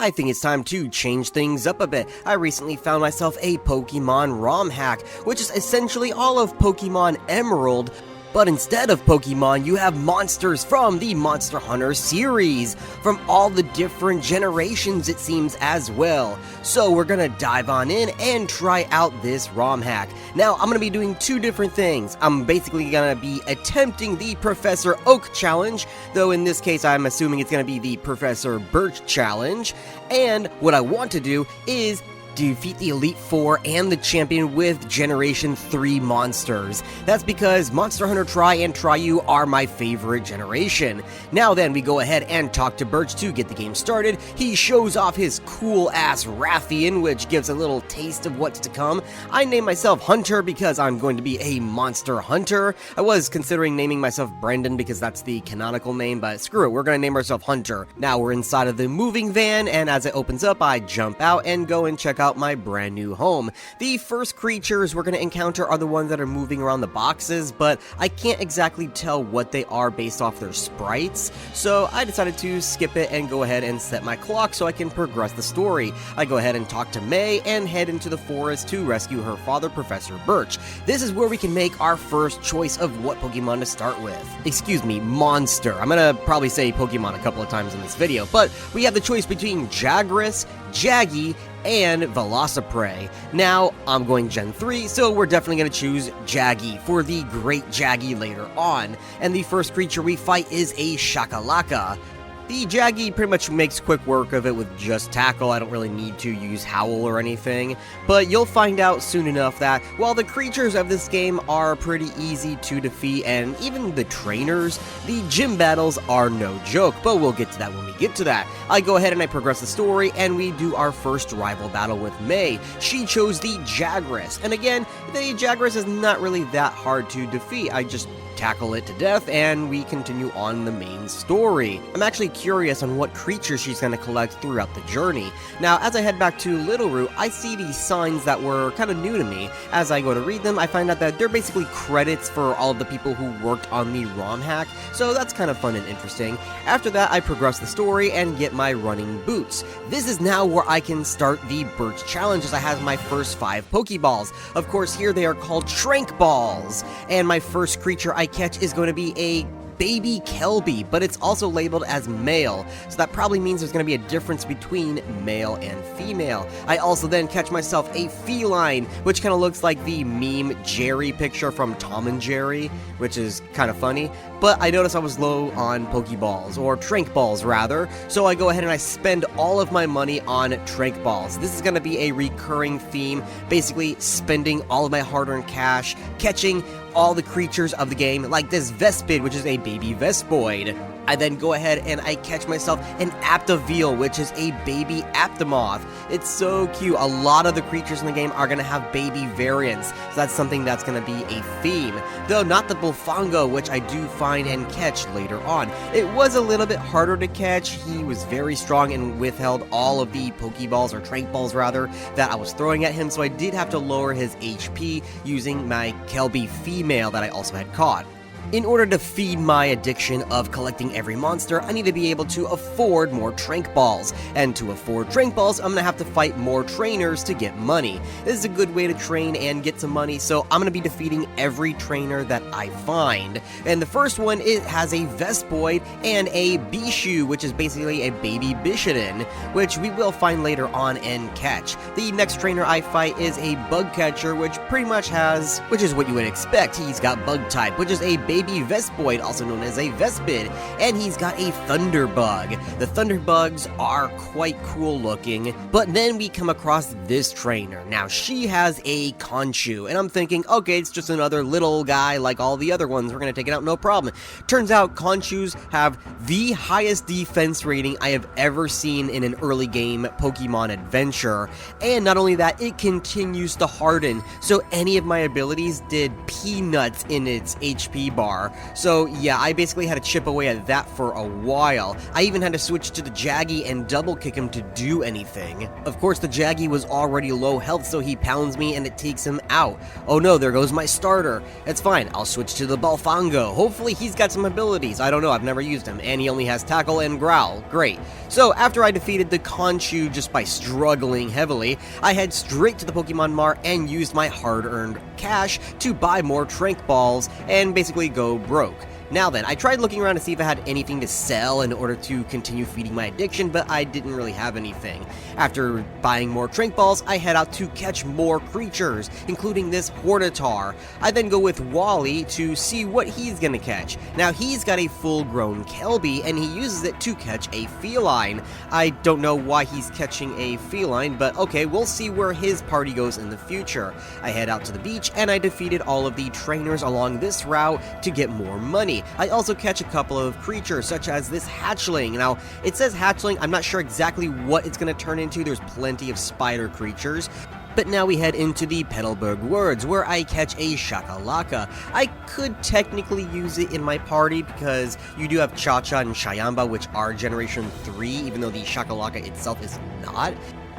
I think it's time to change things up a bit. I recently found myself a Pokémon ROM hack, which is essentially all of Pokémon Emerald, but instead of Pokemon, you have monsters from the Monster Hunter series, from all the different generations it seems as well. So we're gonna dive on in and try out this ROM hack. Now, I'm gonna be doing two different things. I'm basically gonna be attempting the Professor Oak challenge, though in this case I'm assuming it's gonna be the Professor Birch challenge, and what I want to do is defeat the Elite Four and the champion with Generation 3 monsters. That's because Monster Hunter Tri and Tri-U are my favorite generation. Now then, we go ahead and talk to Birch to get the game started. He shows off his cool-ass Rathian, which gives a little taste of what's to come. I name myself Hunter because I'm going to be a monster hunter. I was considering naming myself Brendan because that's the canonical name, but screw it, we're going to name ourselves Hunter. Now we're inside of the moving van, and as it opens up, I jump out and go and check out my brand new home. The first creatures we're going to encounter are the ones that are moving around the boxes, but I can't exactly tell what they are based off their sprites, so I decided to skip it and go ahead and set my clock so I can progress the story. I go ahead and talk to May and head into the forest to rescue her father, Professor Birch. This is where we can make our first choice of what Pokemon to start with. Excuse me, monster. I'm gonna probably say Pokemon a couple of times in this video, but we have the choice between Jagras, Jaggy, and Velociprey. Now, I'm going Gen 3, so we're definitely going to choose Jaggy for the Great Jaggy later on. And the first creature we fight is a Shakalaka. The Jaggy pretty much makes quick work of it with just Tackle. I don't really need to use Howl or anything, but you'll find out soon enough that while the creatures of this game are pretty easy to defeat, and even the trainers, the gym battles are no joke, but we'll get to that when we get to that. I go ahead and I progress the story, and we do our first rival battle with May. She chose the Jagras, and again, the Jagras is not really that hard to defeat. I just tackle it to death, and we continue on the main story. I'm actually curious on what creatures she's going to collect throughout the journey. Now, as I head back to Littleroot, I see these signs that were kind of new to me. As I go to read them, I find out that they're basically credits for all of the people who worked on the ROM hack, so that's kind of fun and interesting. After that, I progress the story and get my running boots. This is now where I can start the Birch challenge, as I have my first 5 Pokeballs. Of course, here they are called Trank Balls, and my first creature I catch is going to be a baby Kelby, but it's also labeled as male, so that probably means there's going to be a difference between male and female. I also then catch myself a feline, which kind of looks like the meme Jerry picture from Tom and Jerry, which is kind of funny, but I noticed I was low on Pokeballs, or Trank Balls rather, so I go ahead and I spend all of my money on Trank Balls. This is going to be a recurring theme, basically spending all of my hard-earned cash, catching all the creatures of the game, like this Vespid, which is a baby Vespoid. I then go ahead and I catch myself an Aptoville, which is a baby Aptomoth. It's so cute. A lot of the creatures in the game are going to have baby variants, so that's something that's going to be a theme. Though not the Bullfongo, which I do find and catch later on. It was a little bit harder to catch. He was very strong and withheld all of the Pokeballs, or Trank Balls rather, that I was throwing at him, so I did have to lower his HP using my Kelby female that I also had caught. In order to feed my addiction of collecting every monster, I need to be able to afford more Trank Balls. And to afford Trank Balls, I'm going to have to fight more trainers to get money. This is a good way to train and get some money, so I'm going to be defeating every trainer that I find. And the first one, it has a Vespoid and a Bishu, which is basically a baby Bishidan, which we will find later on and catch. The next trainer I fight is a Bug Catcher, which pretty much has, which is what you would expect. He's got Bug type, which is a baby Vespoid, also known as a Vespid, and he's got a Thunderbug. The Thunderbugs are quite cool looking, but then we come across this trainer. Now, she has a Conchu, and I'm thinking, okay, it's just another little guy like all the other ones. We're going to take it out, no problem. Turns out Conchus have the highest defense rating I have ever seen in an early game Pokemon adventure, and not only that, it continues to harden, so any of my abilities did peanuts in its HP bar. So yeah, I basically had to chip away at that for a while. I even had to switch to the Jaggy and double kick him to do anything. Of course, the Jaggy was already low health, so he pounds me and it takes him out. Oh no, there goes my starter. It's fine, I'll switch to the Balfango. Hopefully he's got some abilities. I don't know, I've never used him, and he only has tackle and growl. Great. So after I defeated the Conchu just by struggling heavily, I head straight to the Pokemon Mart and used my hard-earned cash to buy more Trank Balls and basically go broke. Now then, I tried looking around to see if I had anything to sell in order to continue feeding my addiction, but I didn't really have anything. After buying more Trank Balls, I head out to catch more creatures, including this Hornitar. I then go with Wally to see what he's gonna catch. Now, he's got a full-grown Kelby, and he uses it to catch a feline. I don't know why he's catching a feline, but okay, we'll see where his party goes in the future. I head out to the beach, and I defeated all of the trainers along this route to get more money. I also catch a couple of creatures, such as this hatchling. Now, it says hatchling, I'm not sure exactly what it's going to turn into, there's plenty of spider creatures. But now we head into the Petalburg Woods, where I catch a Shakalaka. I could technically use it in my party, because you do have Cha-Cha and Shayamba, which are Generation 3, even though the Shakalaka itself is not.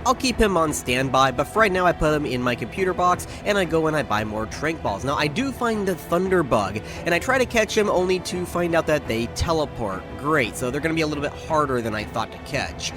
I'll keep him on standby, but for right now I put him in my computer box, and I go and I buy more Trank Balls. Now, I do find the Thunderbug, and I try to catch him only to find out that they teleport. Great, so they're going to be a little bit harder than I thought to catch.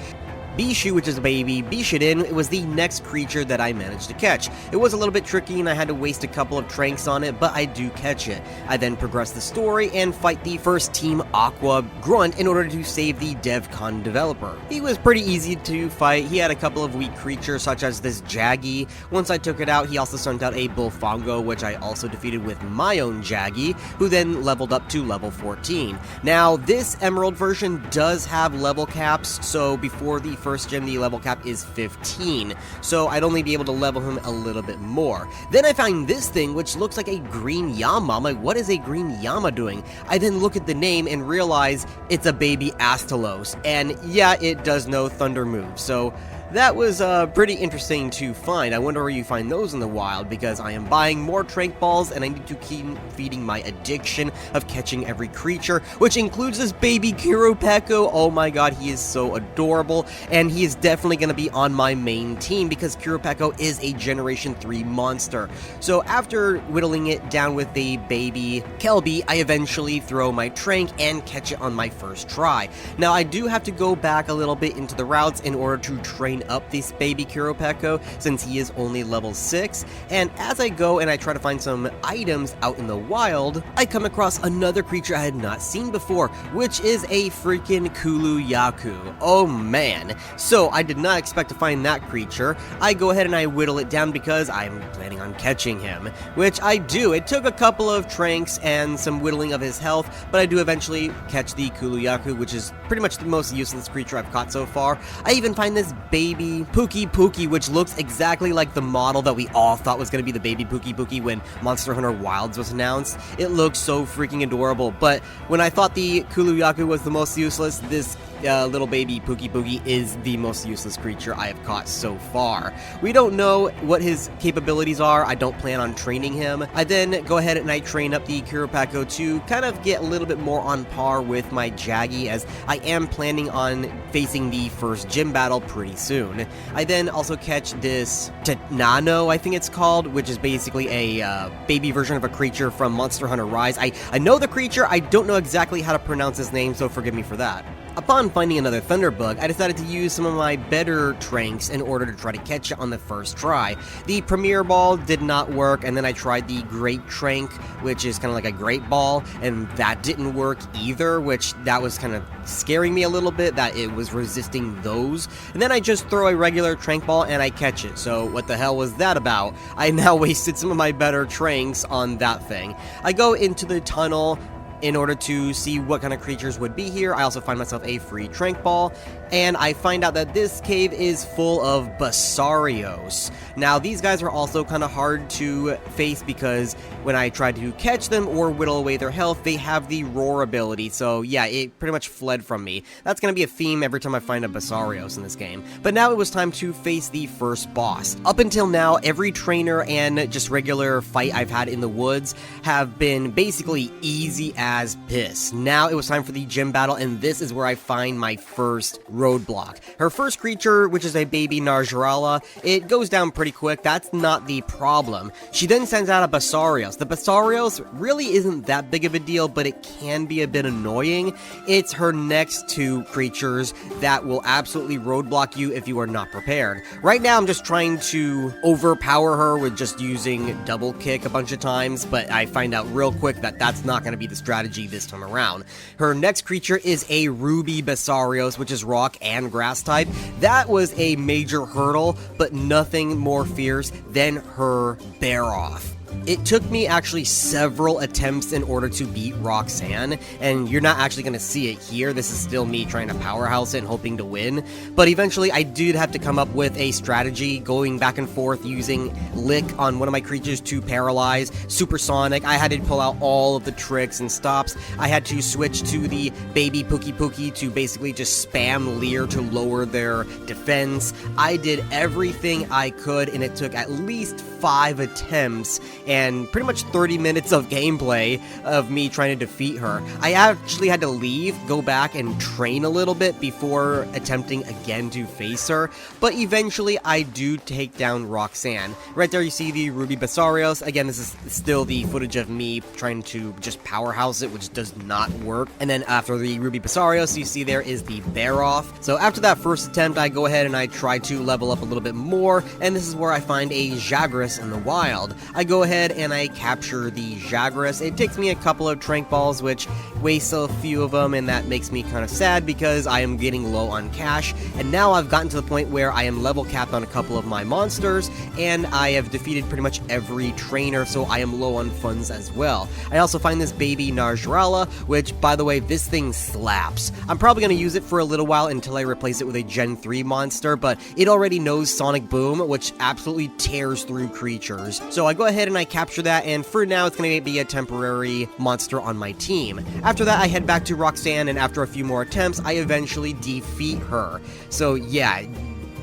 Bishu, which is a baby Bishidin, was the next creature that I managed to catch. It was a little bit tricky and I had to waste a couple of tranks on it, but I do catch it. I then progress the story and fight the first Team Aqua Grunt in order to save the DevCon developer. He was pretty easy to fight. He had a couple of weak creatures such as this Jaggy. Once I took it out, he also sent out a Bullfongo, which I also defeated with my own Jaggy, who then leveled up to level 14. Now, this Emerald version does have level caps, so before the first gym, the level cap is 15, so I'd only be able to level him a little bit more. Then I find this thing, which looks like a green Yama. I'm like, what is a green Yama doing? I then look at the name and realize it's a baby Astalos, and yeah, it does know Thunder moves, so that was pretty interesting to find. I wonder where you find those in the wild, because I am buying more Trank Balls and I need to keep feeding my addiction of catching every creature, which includes this baby Kuropeko. Oh my god, he is so adorable, and he is definitely going to be on my main team because Kuropeko is a Generation 3 monster. So after whittling it down with the baby Kelby, I eventually throw my Trank and catch it on my first try. Now, I do have to go back a little bit into the routes in order to train up this baby Kuropeko, since he is only level 6, and as I go and I try to find some items out in the wild, I come across another creature I had not seen before, which is a freaking Kulu-Yaku. Oh man, so I did not expect to find that creature. I go ahead and I whittle it down because I'm planning on catching him, which I do. It took a couple of tranks and some whittling of his health, but I do eventually catch the Kulu-Yaku, which is pretty much the most useless creature I've caught so far. I even find this baby Pookie, which looks exactly like the model that we all thought was going to be the baby Pookie when Monster Hunter Wilds was announced. It looks so freaking adorable, but when I thought the Kulu-Yaku was the most useless, this little baby Pookie is the most useless creature I have caught so far. We don't know what his capabilities are. I don't plan on training him. I then go ahead and I train up the Kuropeko to kind of get a little bit more on par with my Jaggy, as I am planning on facing the first gym battle pretty soon. I then also catch this Tenano, I think it's called, which is basically a baby version of a creature from Monster Hunter Rise. I know the creature, I don't know exactly how to pronounce his name, so forgive me for that. Upon finding another Thunderbug, I decided to use some of my better tranks in order to try to catch it on the first try. The Premier Ball did not work, and then I tried the Great Trank, which is kind of like a Great Ball, and that didn't work either, which that was kind of scaring me a little bit, that it was resisting those. And then I just throw a regular Trank Ball and I catch it, so what the hell was that about? I now wasted some of my better tranks on that thing. I go into the tunnel in order to see what kind of creatures would be here. I also find myself a free Trank Ball, and I find out that this cave is full of Basarios. Now, these guys are also kind of hard to face because when I try to catch them or whittle away their health, they have the roar ability, so yeah, it pretty much fled from me. That's gonna be a theme every time I find a Basarios in this game. But now it was time to face the first boss. Up until now, every trainer and just regular fight I've had in the woods have been basically easy as piss. Now it was time for the gym battle, and this is where I find my first roadblock. Her first creature, which is a baby Narjarala, it goes down pretty quick. That's not the problem. She then sends out a Basarios. The Basarios really isn't that big of a deal, but it can be a bit annoying. It's her next two creatures that will absolutely roadblock you if you are not prepared. Right now I'm just trying to overpower her with just using double kick a bunch of times, but I find out real quick that that's not going to be the strategy this time around. Her next creature is a Ruby Basarios, which is rock and grass type. That was a major hurdle, but nothing more fierce than her Bear-Off. It took me actually several attempts in order to beat Roxanne, and you're not actually going to see it here. This is still me trying to powerhouse it and hoping to win, but eventually I did have to come up with a strategy, going back and forth using Lick on one of my creatures to paralyze, Supersonic. I had to pull out all of the tricks and stops. I had to switch to the baby Pookie to basically just spam Leer to lower their defense. I did everything I could, and it took at least 5 attempts and pretty much 30 minutes of gameplay of me trying to defeat her. I actually had to leave, go back, and train a little bit before attempting again to face her, but eventually I do take down Roxanne. Right there you see the Ruby Basarios. Again, this is still the footage of me trying to just powerhouse it, which does not work. And then after the Ruby Basarios, you see there is the Bear-Off. So after that first attempt, I go ahead and I try to level up a little bit more, and this is where I find a Jagras in the wild. I go ahead and I capture the Jagras. It takes me a couple of Trank Balls, which wastes a few of them, and that makes me kind of sad because I am getting low on cash, and now I've gotten to the point where I am level capped on a couple of my monsters, and I have defeated pretty much every trainer, so I am low on funds as well. I also find this baby Narjarala, which, by the way, this thing slaps. I'm probably going to use it for a little while until I replace it with a Gen 3 monster, but it already knows Sonic Boom, which absolutely tears through creatures. So I go ahead and I capture that, and for now it's going to be a temporary monster on my team. After that I head back to Roxanne, and after a few more attempts I eventually defeat her. So yeah,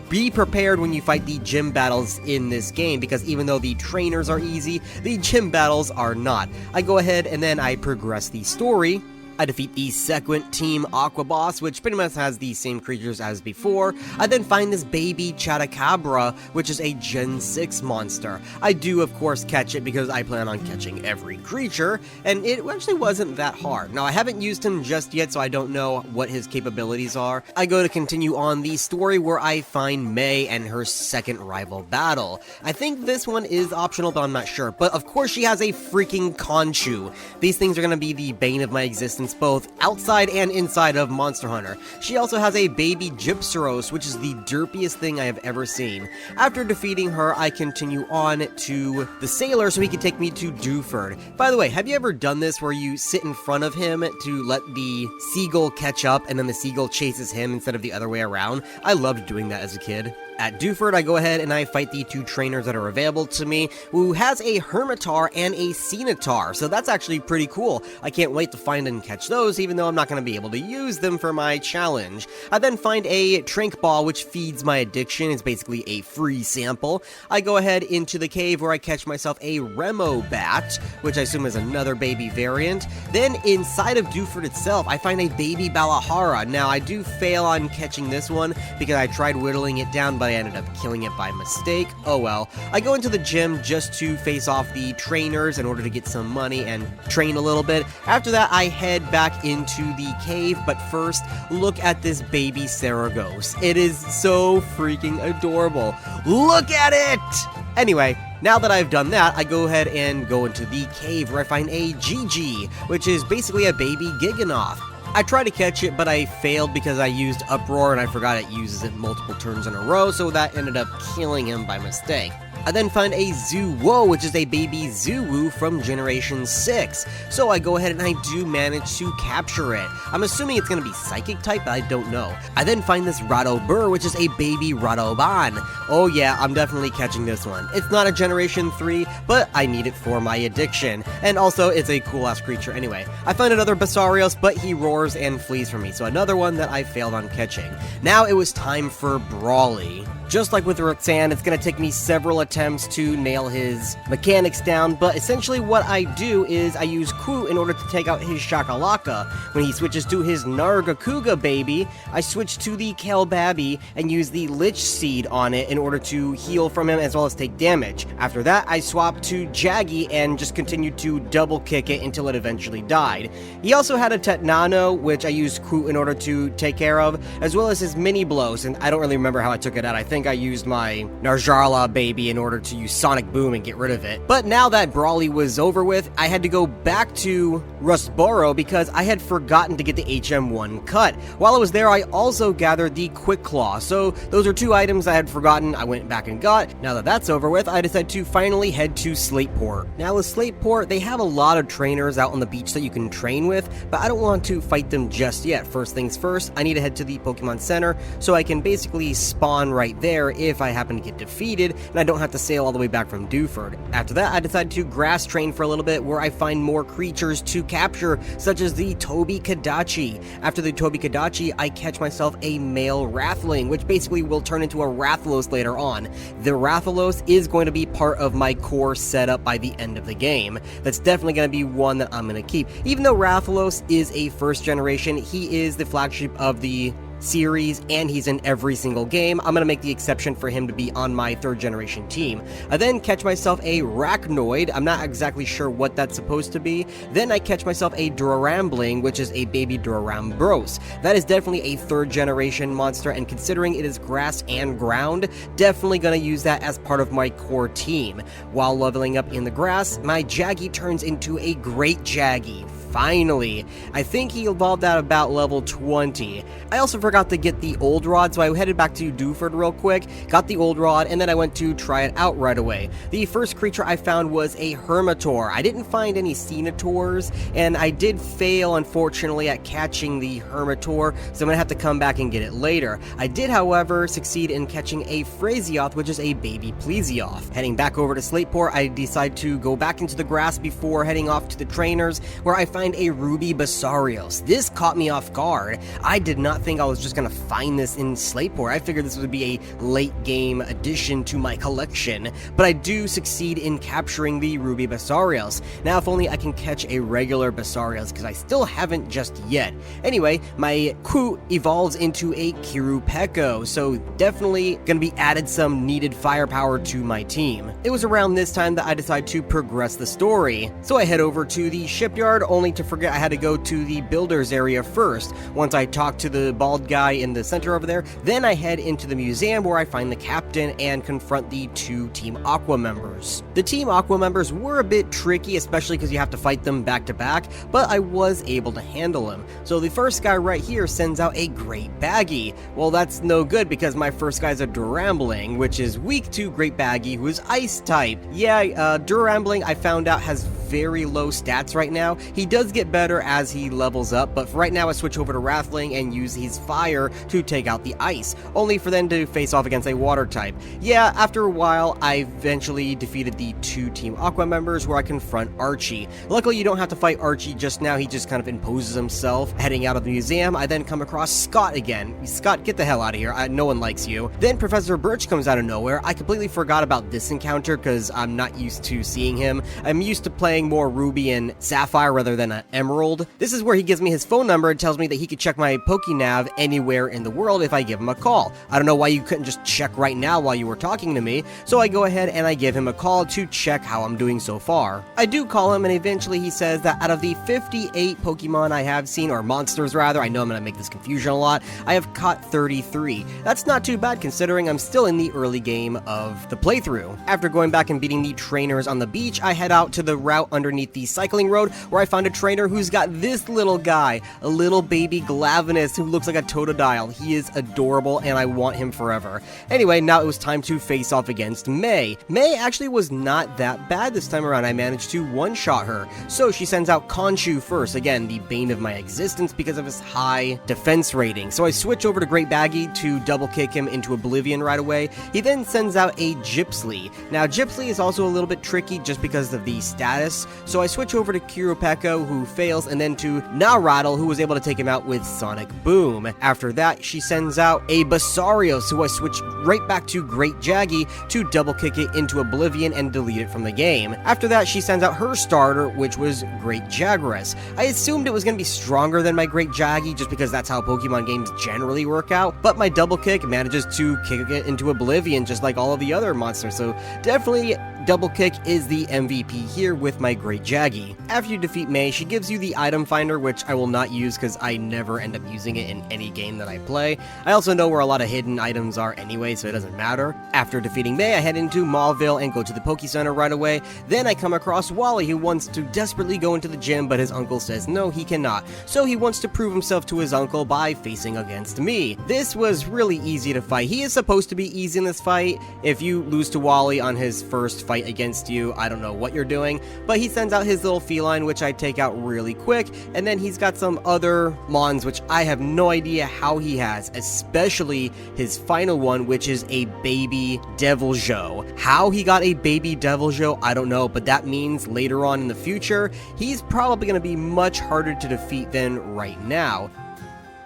be prepared when you fight the gym battles in this game, because even though the trainers are easy, the gym battles are not. I go ahead and then I progress the story. I defeat the second Team Aqua boss, which pretty much has the same creatures as before. I then find this baby Chatacabra, which is a Gen 6 monster. I do, of course, catch it because I plan on catching every creature, and it actually wasn't that hard. Now, I haven't used him just yet, so I don't know what his capabilities are. I go to continue on the story where I find May and her second rival battle. I think this one is optional, but I'm not sure. But of course, she has a freaking Conchu. These things are going to be the bane of my existence, both outside and inside of Monster Hunter. She also has a baby Gypsaros, which is the derpiest thing I have ever seen. After defeating her, I continue on to the Sailor so he can take me to Dewford. By the way, have you ever done this where you sit in front of him to let the seagull catch up and then the seagull chases him instead of the other way around? I loved doing that as a kid. At Dewford, I go ahead and I fight the two trainers that are available to me, who has a Hermitar and a Ceanataur, so that's actually pretty cool. I can't wait to find and catch those, even though I'm not going to be able to use them for my challenge. I then find a Trank Ball, which feeds my addiction. It's basically a free sample. I go ahead into the cave where I catch myself a Remo Bat, which I assume is another baby variant. Then inside of Dewford itself, I find a baby Balahara. Now, I do fail on catching this one because I tried whittling it down, but I ended up killing it by mistake. Oh well. I go into the gym just to face off the trainers in order to get some money and train a little bit. After that, I head back into the cave, but first, look at this baby Saragos. It is so freaking adorable. Look at it! Anyway, now that I've done that, I go ahead and go into the cave where I find a Gigi, which is basically a baby Giganoth. I tried to catch it, but I failed because I used Uproar and I forgot it uses it multiple turns in a row, so that ended up killing him by mistake. I then find a Zoo-Whoa, which is a baby Zoo-Woo from Generation 6. So I go ahead and I do manage to capture it. I'm assuming it's going to be Psychic type, but I don't know. I then find this Rattlebur, which is a baby Rattoban. Oh yeah, I'm definitely catching this one. It's not a Generation 3, but I need it for my addiction. And also, it's a cool-ass creature anyway. I find another Basarios, but he roars and flees from me, so another one that I failed on catching. Now it was time for Brawly. Just like with Roxanne, it's going to take me several attempts to nail his mechanics down, but essentially what I do is I use Q in order to take out his Shakalaka. When he switches to his Nargacuga baby, I switch to the Kelbabi and use the Lich Seed on it in order to heal from him as well as take damage. After that, I swap to Jaggy and just continued to double kick it until it eventually died. He also had a Tetnano, which I used Q in order to take care of, as well as his Mini Blows, and I don't really remember how I took it out. I think I used my Narjala baby in order to use Sonic Boom and get rid of it. But now that Brawly was over with, I had to go back to Rustboro because I had forgotten to get the HM1 cut. While I was there, I also gathered the Quick Claw, so those are two items I had forgotten I went back and got. Now that that's over with, I decided to finally head to Slateport. Now with Slateport, they have a lot of trainers out on the beach that you can train with, but I don't want to fight them just yet. First things first, I need to head to the Pokemon Center so I can basically spawn right there if I happen to get defeated and I don't have to sail all the way back from Dewford. After that, I decided to grass train for a little bit where I find more creatures to capture, such as the Toby Kadachi. After the Toby Kadachi, I catch myself a male Rathling, which basically will turn into a Rathalos later on. The Rathalos is going to be part of my core setup by the end of the game. That's definitely going to be one that I'm going to keep. Even though Rathalos is a first generation, he is the flagship of the series and he's in every single game. I'm gonna make the exception for him to be on my third generation team. I then catch myself a Arachnoid. I'm not exactly sure what that's supposed to be. Then I catch myself a Durarambling, which is a baby Durarambros. That is definitely a third generation monster, and considering it is grass and ground, definitely gonna use that as part of my core team. While leveling up in the grass, my Jaggy turns into a Great Jaggy. Finally, I think he evolved at about level 20. I also forgot to get the Old Rod, so I headed back to Dewford real quick, got the Old Rod, and then I went to try it out right away. The first creature I found was a Hermitor. I didn't find any Senators, and I did fail, unfortunately, at catching the Hermitor, so I'm gonna have to come back and get it later. I did, however, succeed in catching a Phraseoth, which is a baby Plesioth. Heading back over to Slateport, I decide to go back into the grass before heading off to the trainers, where I find a Ruby Basarios. This caught me off guard. I did not think I was just gonna find this in Slateport. I figured this would be a late game addition to my collection, but I do succeed in capturing the Ruby Basarios. Now if only I can catch a regular Basarios, because I still haven't just yet. Anyway, my Q evolves into a Kirupeko, so definitely gonna be added some needed firepower to my team. It was around this time that I decided to progress the story, so I head over to the shipyard, only to forget I had to go to the builders area first. Once I talk to the bald guy in the center over there, then I head into the museum where I find the captain and confront the two Team Aqua members. The Team Aqua members were a bit tricky, especially because you have to fight them back to back, but I was able to handle them. So the first guy right here sends out a Great Baggy. Well, that's no good because my first guy's a Durambling, which is weak to Great Baggy, who is Ice type. Yeah, Durambling I found out has very low stats right now. He does get better as he levels up, but for right now I switch over to Rathling and use his fire to take out the ice, only for them to face off against a water type. Yeah, after a while I eventually defeated the two Team Aqua members where I confront Archie. Luckily you don't have to fight Archie just now, he just kind of imposes himself. Heading out of the museum, I then come across Scott again. Scott, get the hell out of here, no one likes you. Then Professor Birch comes out of nowhere. I completely forgot about this encounter because I'm not used to seeing him. I'm used to playing more Ruby and Sapphire rather than an Emerald. This is where he gives me his phone number and tells me that he could check my Pokénav anywhere in the world if I give him a call. I don't know why you couldn't just check right now while you were talking to me, so I go ahead and I give him a call to check how I'm doing so far. I do call him and eventually he says that out of the 58 Pokemon I have seen, or monsters rather, I know I'm gonna make this confusion a lot, I have caught 33. That's not too bad considering I'm still in the early game of the playthrough. After going back and beating the trainers on the beach, I head out to the route underneath the cycling road, where I found a trainer who's got this little guy, a little baby Glavenus who looks like a Totodile. He is adorable, and I want him forever. Anyway, now it was time to face off against May. May actually was not that bad this time around. I managed to one-shot her. So she sends out Conchu first, again, the bane of my existence because of his high defense rating. So I switch over to Great Baggy to double kick him into oblivion right away. He then sends out a Gypsly. Now Gypsly is also a little bit tricky just because of the status, so I switch over to Kiropeko, who fails, and then to Narattle, who was able to take him out with Sonic Boom. After that, she sends out a Basarios, so I switch right back to Great Jaggy to double kick it into oblivion and delete it from the game. After that, she sends out her starter, which was Great Jagras. I assumed it was going to be stronger than my Great Jaggy just because that's how Pokemon games generally work out, but my double kick manages to kick it into oblivion just like all of the other monsters, so definitely double kick is the MVP here with my Great Jaggy. After you defeat May, she gives you the item finder, which I will not use because I never end up using it in any game that I play. I also know where a lot of hidden items are anyway, so it doesn't matter. After defeating May, I head into Mauville and go to the Poke Center right away. Then I come across Wally, who wants to desperately go into the gym, but his uncle says no, he cannot. So he wants to prove himself to his uncle by facing against me. This was really easy to fight. He is supposed to be easy in this fight. If you lose to Wally on his first fight against you, I don't know what you're doing, but he sends out his little feline, which I take out really quick, and then he's got some other mons, which I have no idea how he has, especially his final one, which is a baby Deviljho. How he got a baby Deviljho, I don't know, but that means later on in the future, he's probably going to be much harder to defeat than right now.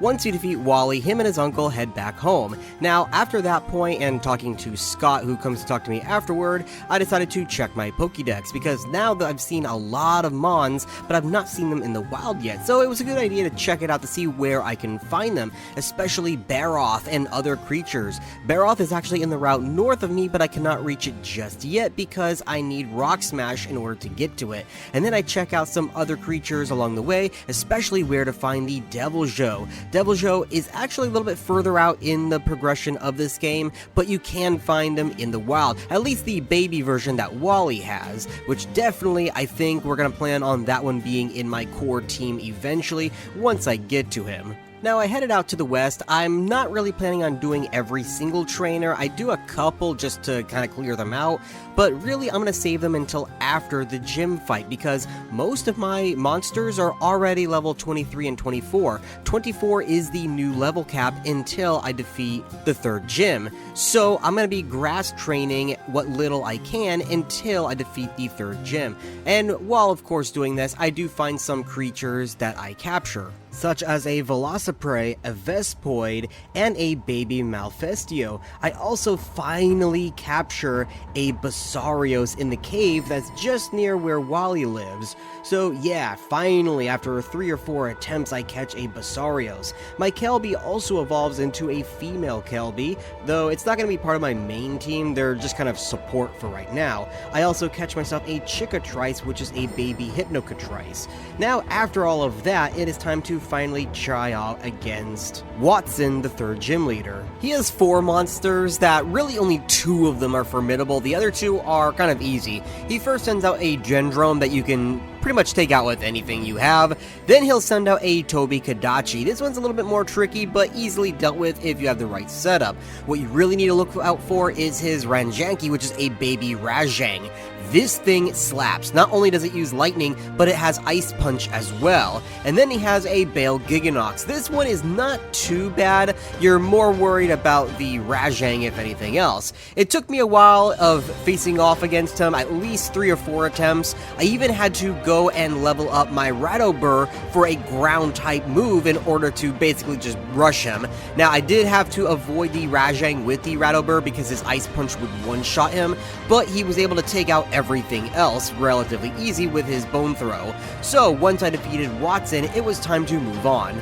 Once you defeat Wally, him and his uncle head back home. Now, after that point, and talking to Scott, who comes to talk to me afterward, I decided to check my Pokédex, because now that I've seen a lot of Mons, but I've not seen them in the wild yet, so it was a good idea to check it out to see where I can find them, especially Barroth and other creatures. Barroth is actually in the route north of me, but I cannot reach it just yet because I need Rock Smash in order to get to it. And then I check out some other creatures along the way, especially where to find the Deviljho. Deviljho is actually a little bit further out in the progression of this game, but you can find them in the wild. At least the baby version that Wally has, which definitely I think we're going to plan on that one being in my core team eventually once I get to him. Now, I headed out to the west. I'm not really planning on doing every single trainer. I do a couple just to kind of clear them out, but really I'm going to save them until after the gym fight because most of my monsters are already level 23 and 24. 24 is the new level cap until I defeat the third gym. So I'm going to be grass training what little I can until I defeat the third gym. And while of course doing this, I do find some creatures that I capture, such as a Velociprey, a Vespoid, and a baby Malfestio. I also finally capture a Basarios in the cave that's just near where Wally lives. So yeah, finally, after 3 or 4 attempts, I catch a Basarios. My Kelby also evolves into a female Kelby, though it's not going to be part of my main team, they're just kind of support for right now. I also catch myself a Chicatrice, which is a baby Hypnocatrice. Now, after all of that, it is time to finally try out against Watson, the third gym leader. He has 4 monsters that really only 2 of them are formidable. The other 2 are kind of easy. He first sends out a Gendrome that you can pretty much take out with anything you have. Then he'll send out a Toby Kadachi. This one's a little bit more tricky, but easily dealt with if you have the right setup. What you really need to look out for is his Ranjanki, which is a baby Rajang. This thing slaps. Not only does it use lightning, but it has Ice Punch as well. And then he has a Bale Giganox. This one is not too bad. You're more worried about the Rajang if anything else. It took me a while of facing off against him, at least 3 or 4 attempts. I even had to go and level up my Rattlebur for a ground type move in order to basically just rush him. Now I did have to avoid the Rajang with the Rattlebur because his Ice Punch would one-shot him, but he was able to take out everything else relatively easy with his Bone Throw. So once I defeated Watson, it was time to move on.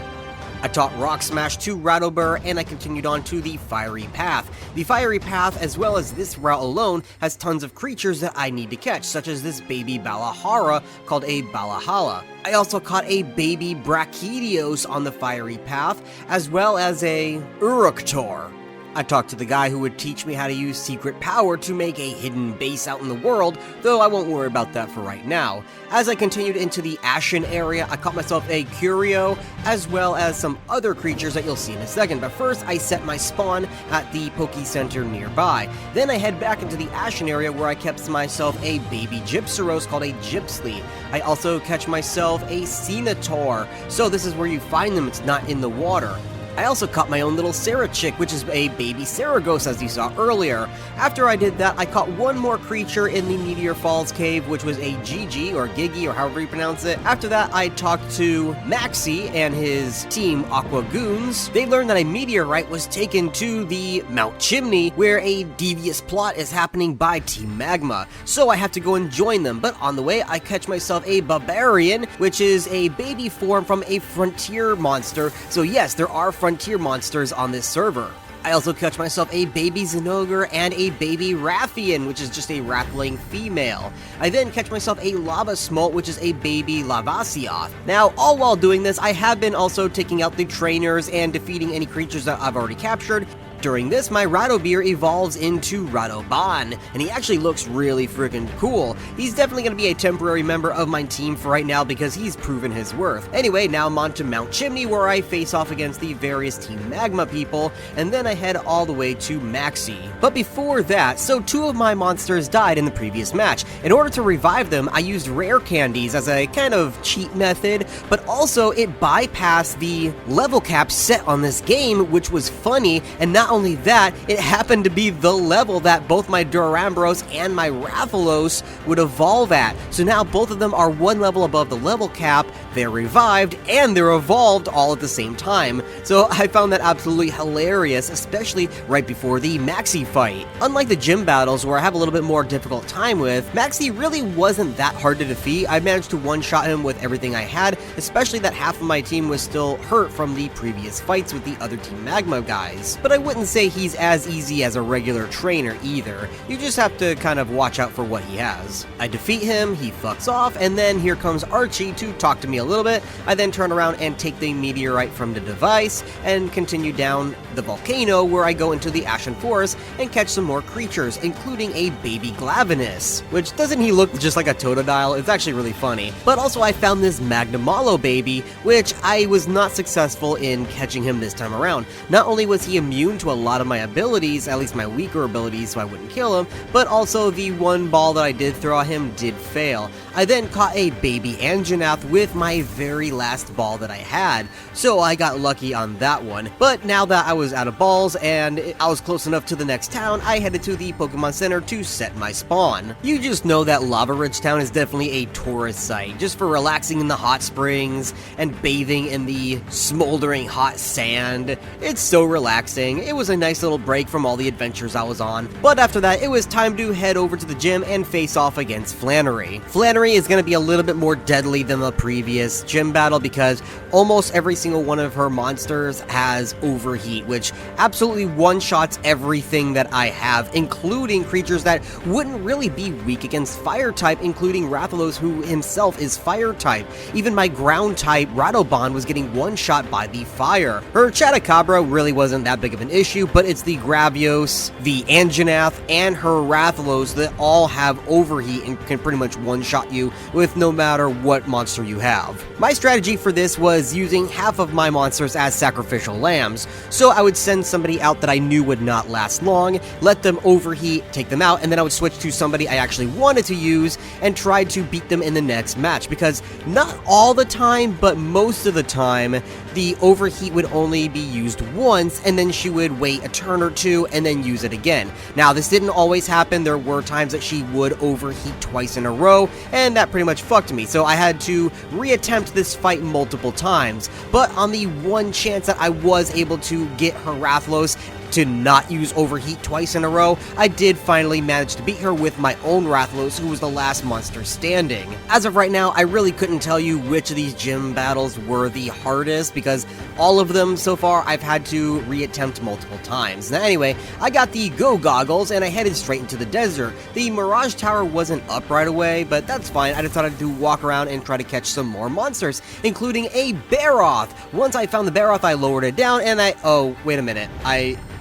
I taught Rock Smash to Rattlebur, and I continued on to the Fiery Path. The Fiery Path, as well as this route alone, has tons of creatures that I need to catch, such as this baby Balahara called a Balahala. I also caught a baby Brachydios on the Fiery Path, as well as a Uruktor. I talked to the guy who would teach me how to use secret power to make a hidden base out in the world, though I won't worry about that for right now. As I continued into the Ashen area, I caught myself a Curio, as well as some other creatures that you'll see in a second, but first I set my spawn at the Poke Center nearby. Then I head back into the Ashen area where I kept myself a baby Gypceros called a Gypsly. I also catch myself a Cenator, so this is where you find them, it's not in the water. I also caught my own little Sarachick, which is a baby Saragos as you saw earlier. After I did that, I caught one more creature in the Meteor Falls cave, which was a Gigi, or Gigi, or however you pronounce it. After that, I talked to Maxie and his team Aqua Goons. They learned that a meteorite was taken to the Mount Chimney, where a devious plot is happening by Team Magma. So I have to go and join them, but on the way, I catch myself a Barbarian, which is a baby form from a frontier monster. So yes, there are frontier monsters on this server. I also catch myself a baby Zinogre and a baby Rathian, which is just a Rattling female. I then catch myself a Lava Smolt, which is a baby Lavasioth. Now, all while doing this, I have been also taking out the trainers and defeating any creatures that I've already captured. During this, my Radobeer evolves into Radoban, and he actually looks really freaking cool. He's definitely going to be a temporary member of my team for right now because he's proven his worth. Anyway, now I'm on to Mount Chimney where I face off against the various Team Magma people, and then I head all the way to Maxie. But before that, so two of my monsters died in the previous match. In order to revive them, I used rare candies as a kind of cheat method, but also it bypassed the level cap set on this game, which was funny, and not only that, it happened to be the level that both my Durambros and my Rathalos would evolve at. So now both of them are one level above the level cap, they're revived, and they're evolved all at the same time. So I found that absolutely hilarious, especially right before the Maxie fight. Unlike the gym battles where I have a little bit more difficult time with, Maxie really wasn't that hard to defeat. I managed to one-shot him with everything I had, especially that half of my team was still hurt from the previous fights with the other Team Magma guys. But I wouldn't say he's as easy as a regular trainer either. You just have to kind of watch out for what he has. I defeat him, he fucks off, and then here comes Archie to talk to me a little bit. I then turn around and take the meteorite from the device and continue down the volcano where I go into the Ashen Forest and catch some more creatures, including a baby Glavenus, which doesn't he look just like a Totodile? It's actually really funny. But also I found this Magnamalo baby, which I was not successful in catching him this time around. Not only was he immune to a lot of my abilities, at least my weaker abilities, so I wouldn't kill him, but also the one ball that I did throw at him did fail. I then caught a baby Anjanath with my very last ball that I had, so I got lucky on that one. But now that I was out of balls and I was close enough to the next town, I headed to the Pokemon Center to set my spawn. You just know that Lava Ridge Town is definitely a tourist site, just for relaxing in the hot springs and bathing in the smoldering hot sand. It's so relaxing. It was a nice little break from all the adventures I was on. But after that, it was time to head over to the gym and face off against Flannery. Flannery is going to be a little bit more deadly than the previous gym battle because almost every single one of her monsters has overheat, which absolutely one-shots everything that I have, including creatures that wouldn't really be weak against fire type, including Rathalos, who himself is fire type. Even my ground type Radoban was getting one-shot by the fire. Her Chattacabra really wasn't that big of an issue, but it's the Gravios, the Anjanath, and her Rathalos that all have overheat and can pretty much one-shot you with no matter what monster you have. My strategy for this was using half of my monsters as sacrificial lambs, so I would send somebody out that I knew would not last long, let them overheat, take them out, and then I would switch to somebody I actually wanted to use and try to beat them in the next match, because not all the time, but most of the time, the overheat would only be used once, and then she would wait a turn or two and then use it again. Now, this didn't always happen. There were times that she would overheat twice in a row, and that pretty much fucked me, so I had to reattempt this fight multiple times. But on the one chance that I was able to get her Rathalos to not use overheat twice in a row, I did finally manage to beat her with my own Rathalos, who was the last monster standing. As of right now, I really couldn't tell you which of these gym battles were the hardest, because all of them so far I've had to reattempt multiple times. Now anyway, I got the Go Goggles and I headed straight into the desert. The Mirage Tower wasn't up right away, but that's fine. I decided to walk around and try to catch some more monsters, including a Baroth. Once I found the Baroth, I lowered it down and oh, wait a minute.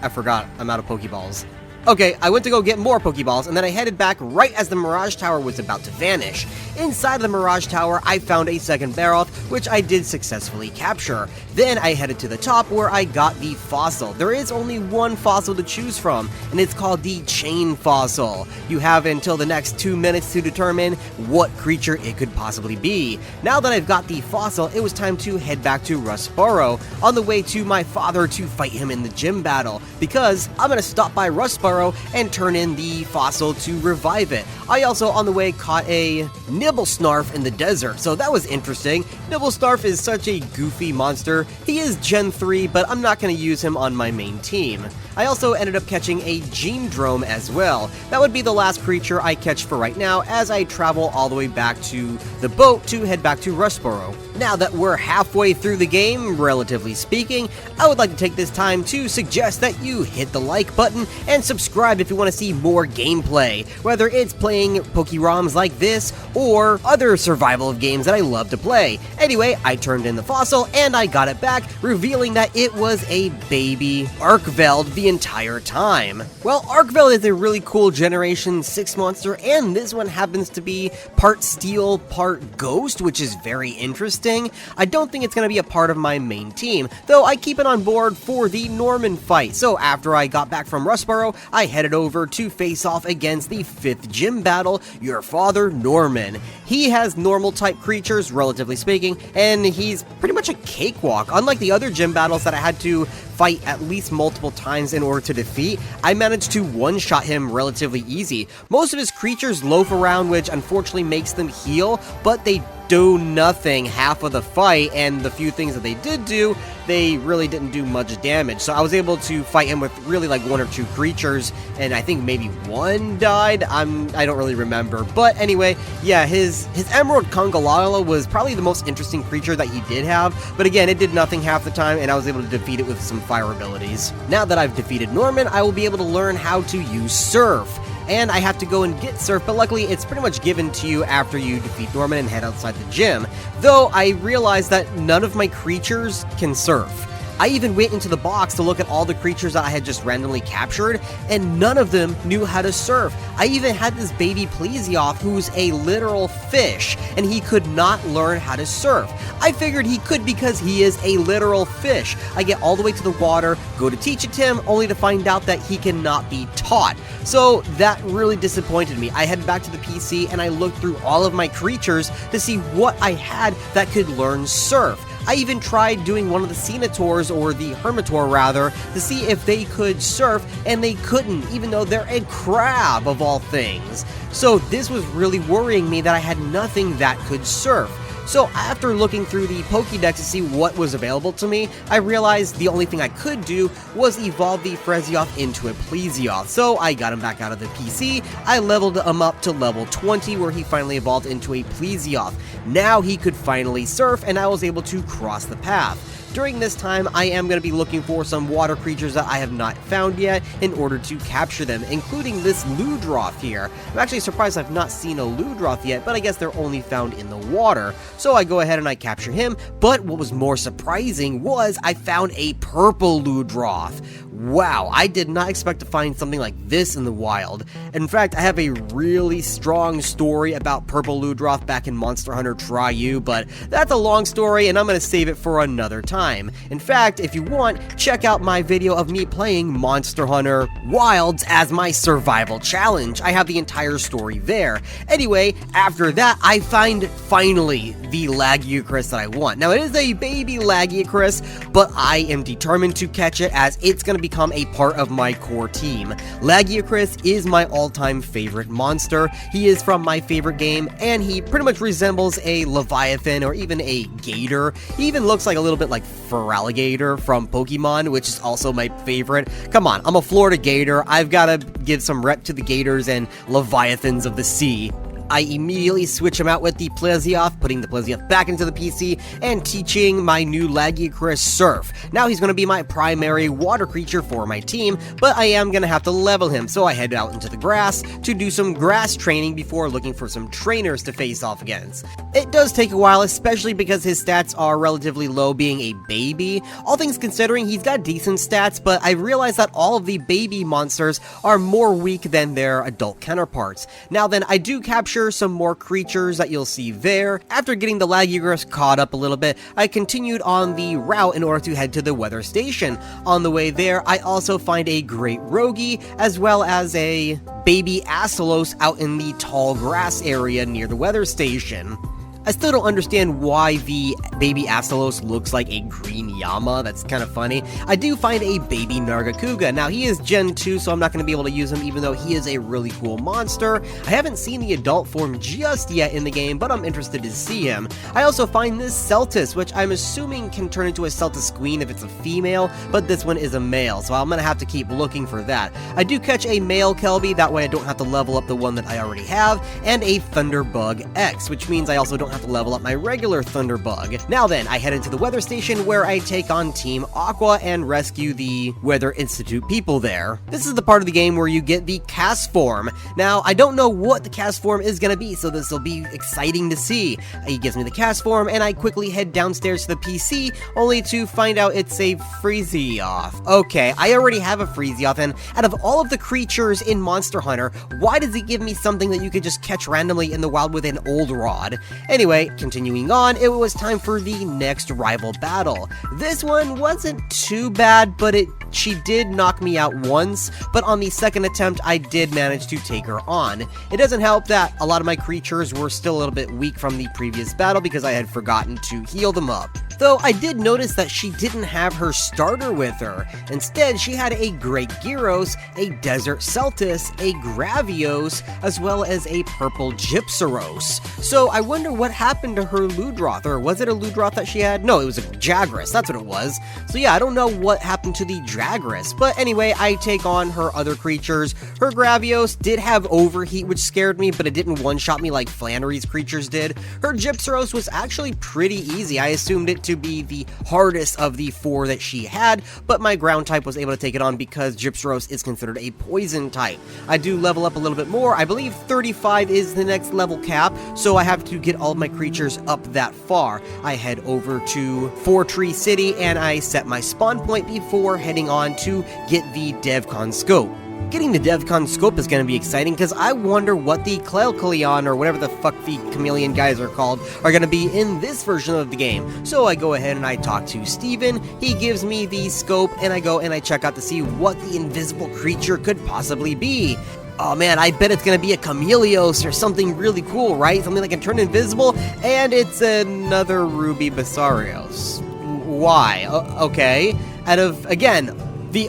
I forgot. I'm out of Pokeballs. Okay, I went to go get more Pokeballs, and then I headed back right as the Mirage Tower was about to vanish. Inside the Mirage Tower, I found a second Barroth, which I did successfully capture. Then I headed to the top where I got the fossil. There is only one fossil to choose from, and it's called the Chain Fossil. You have until the next 2 minutes to determine what creature it could possibly be. Now that I've got the fossil, it was time to head back to Rustboro, on the way to my father to fight him in the gym battle, because I'm gonna stop by Rustboro and turn in the fossil to revive it. I also, on the way, caught a Nibblesnarf in the desert, so that was interesting. Nibblesnarf is such a goofy monster. He is Gen 3, but I'm not going to use him on my main team. I also ended up catching a Genedrome as well. That would be the last creature I catch for right now as I travel all the way back to the boat to head back to Rustboro. Now that we're halfway through the game, relatively speaking, I would like to take this time to suggest that you hit the like button and subscribe if you want to see more gameplay, whether it's playing Pokeroms like this or other survival games that I love to play. Anyway, I turned in the fossil and I got it back, revealing that it was a baby Arcveld the entire time. Well, Arcveld is a really cool Generation 6 monster, and this one happens to be part steel, part ghost, which is very interesting. I don't think it's going to be a part of my main team, though I keep it on board for the Norman fight. So after I got back from Rustboro, I headed over to face off against the 5th gym battle, your father Norman. He has normal type creatures, relatively speaking, and he's pretty much a cakewalk. Unlike the other gym battles that I had to fight at least multiple times in order to defeat, I managed to one-shot him relatively easy. Most of his creatures loaf around, which unfortunately makes them heal, but they do nothing half of the fight, and the few things that they did do, they really didn't do much damage. So I was able to fight him with really like 1 or 2 creatures, and I think maybe 1 died. I don't really remember. But anyway, yeah, his Emerald Congalala was probably the most interesting creature that he did have, but again, it did nothing half the time, and I was able to defeat it with some fire abilities. Now that I've defeated Norman, I will be able to learn how to use Surf. And I have to go and get Surf, but luckily it's pretty much given to you after you defeat Norman and head outside the gym. Though I realized that none of my creatures can surf. I even went into the box to look at all the creatures that I had just randomly captured, and none of them knew how to surf. I even had this baby Plesioth who's a literal fish, and he could not learn how to surf. I figured he could because he is a literal fish. I get all the way to the water, go to teach it to him, only to find out that he cannot be taught. So that really disappointed me. I headed back to the PC and I looked through all of my creatures to see what I had that could learn surf. I even tried doing one of the Cenotors, or the Hermitor rather, to see if they could surf, and they couldn't, even though they're a crab of all things. So this was really worrying me that I had nothing that could surf. So after looking through the Pokédex to see what was available to me, I realized the only thing I could do was evolve the Frezioth into a Plesioth. So I got him back out of the PC, I leveled him up to level 20 where he finally evolved into a Plesioth. Now he could finally surf, and I was able to cross the path. During this time, I am going to be looking for some water creatures that I have not found yet in order to capture them, including this Ludroth here. I'm actually surprised I've not seen a Ludroth yet, but I guess they're only found in the water. So I go ahead and I capture him, but what was more surprising was I found a purple Ludroth. Wow, I did not expect to find something like this in the wild. In fact, I have a really strong story about purple Ludroth back in Monster Hunter Try You, but that's a long story and I'm going to save it for another time. In fact, if you want, check out my video of me playing Monster Hunter Wilds as my survival challenge. I have the entire story there. Anyway, after that, I find finally the Lagiacrus that I want. Now, it is a baby Lagiacrus, but I am determined to catch it as it's going to become a part of my core team. Lagiacrus is my all-time favorite monster. He is from my favorite game, and he pretty much resembles a Leviathan or even a Gator. He even looks like a little bit like Feraligatr from Pokemon, which is also my favorite. Come on, I'm a Florida Gator. I've got to give some rep to the Gators and Leviathans of the sea. I immediately switch him out with the Plesioth, putting the Plesioth back into the PC, and teaching my new Lagiacrus Surf. Now he's going to be my primary water creature for my team, but I am going to have to level him, so I head out into the grass to do some grass training before looking for some trainers to face off against. It does take a while, especially because his stats are relatively low being a baby. All things considering, he's got decent stats, but I realized that all of the baby monsters are more weak than their adult counterparts. Now then, I do capture some more creatures that you'll see there. After getting the Lagugirus caught up a little bit, I continued on the route in order to head to the weather station. On the way there, I also find a great Rogi, as well as a baby Astalos out in the tall grass area near the weather station. I still don't understand why the baby Astalos looks like a green llama. That's kind of funny. I do find a baby Nargacuga. Now, he is Gen 2, so I'm not going to be able to use him, even though he is a really cool monster. I haven't seen the adult form just yet in the game, but I'm interested to see him. I also find this Celtis, which I'm assuming can turn into a Celtis Queen if it's a female, but this one is a male, so I'm going to have to keep looking for that. I do catch a male Kelby, that way I don't have to level up the one that I already have, and a Thunderbug X, which means I also don't have to level up my regular Thunderbug. Now then, I head into the weather station where I take on Team Aqua and rescue the Weather Institute people there. This is the part of the game where you get the cast form. Now, I don't know what the cast form is gonna be, so this will be exciting to see. He gives me the cast form, and I quickly head downstairs to the PC, only to find out it's a Freezeoth. Okay, I already have a Freezeoth, and out of all of the creatures in Monster Hunter, why does he give me something that you could just catch randomly in the wild with an old rod? Anyway, continuing on, it was time for the next rival battle. This one wasn't too bad, but she did knock me out once, but on the second attempt, I did manage to take her on. It doesn't help that a lot of my creatures were still a little bit weak from the previous battle because I had forgotten to heal them up. Though I did notice that she didn't have her starter with her. Instead, she had a Great Gyros, a Desert Celtis, a Gravios, as well as a purple Gypsaros. So I wonder what happened to her Ludroth, or was it a Ludroth that she had? No, it was a Jagras, that's what it was. So yeah, I don't know what happened to the Jagras, but anyway, I take on her other creatures. Her Gravios did have Overheat, which scared me, but it didn't one-shot me like Flannery's creatures did. Her Gypsaros was actually pretty easy. I assumed it to be the hardest of the four that she had, but my ground type was able to take it on because Gypsaros is considered a poison type. I do level up a little bit more. I believe 35 is the next level cap, so I have to get all of my creatures up that far. I head over to Fortree City and I set my spawn point before heading on to get the DevCon scope. Getting the DevCon scope is going to be exciting because I wonder what the Cleon or whatever the fuck the chameleon guys are called are going to be in this version of the game. So I go ahead and I talk to Steven, he gives me the scope, and I go and I check out to see what the invisible creature could possibly be. Oh man, I bet it's gonna be a Chameleos or something really cool, right? Something that can turn invisible, and it's another Ruby Basarios. Why? Okay. Out of, again,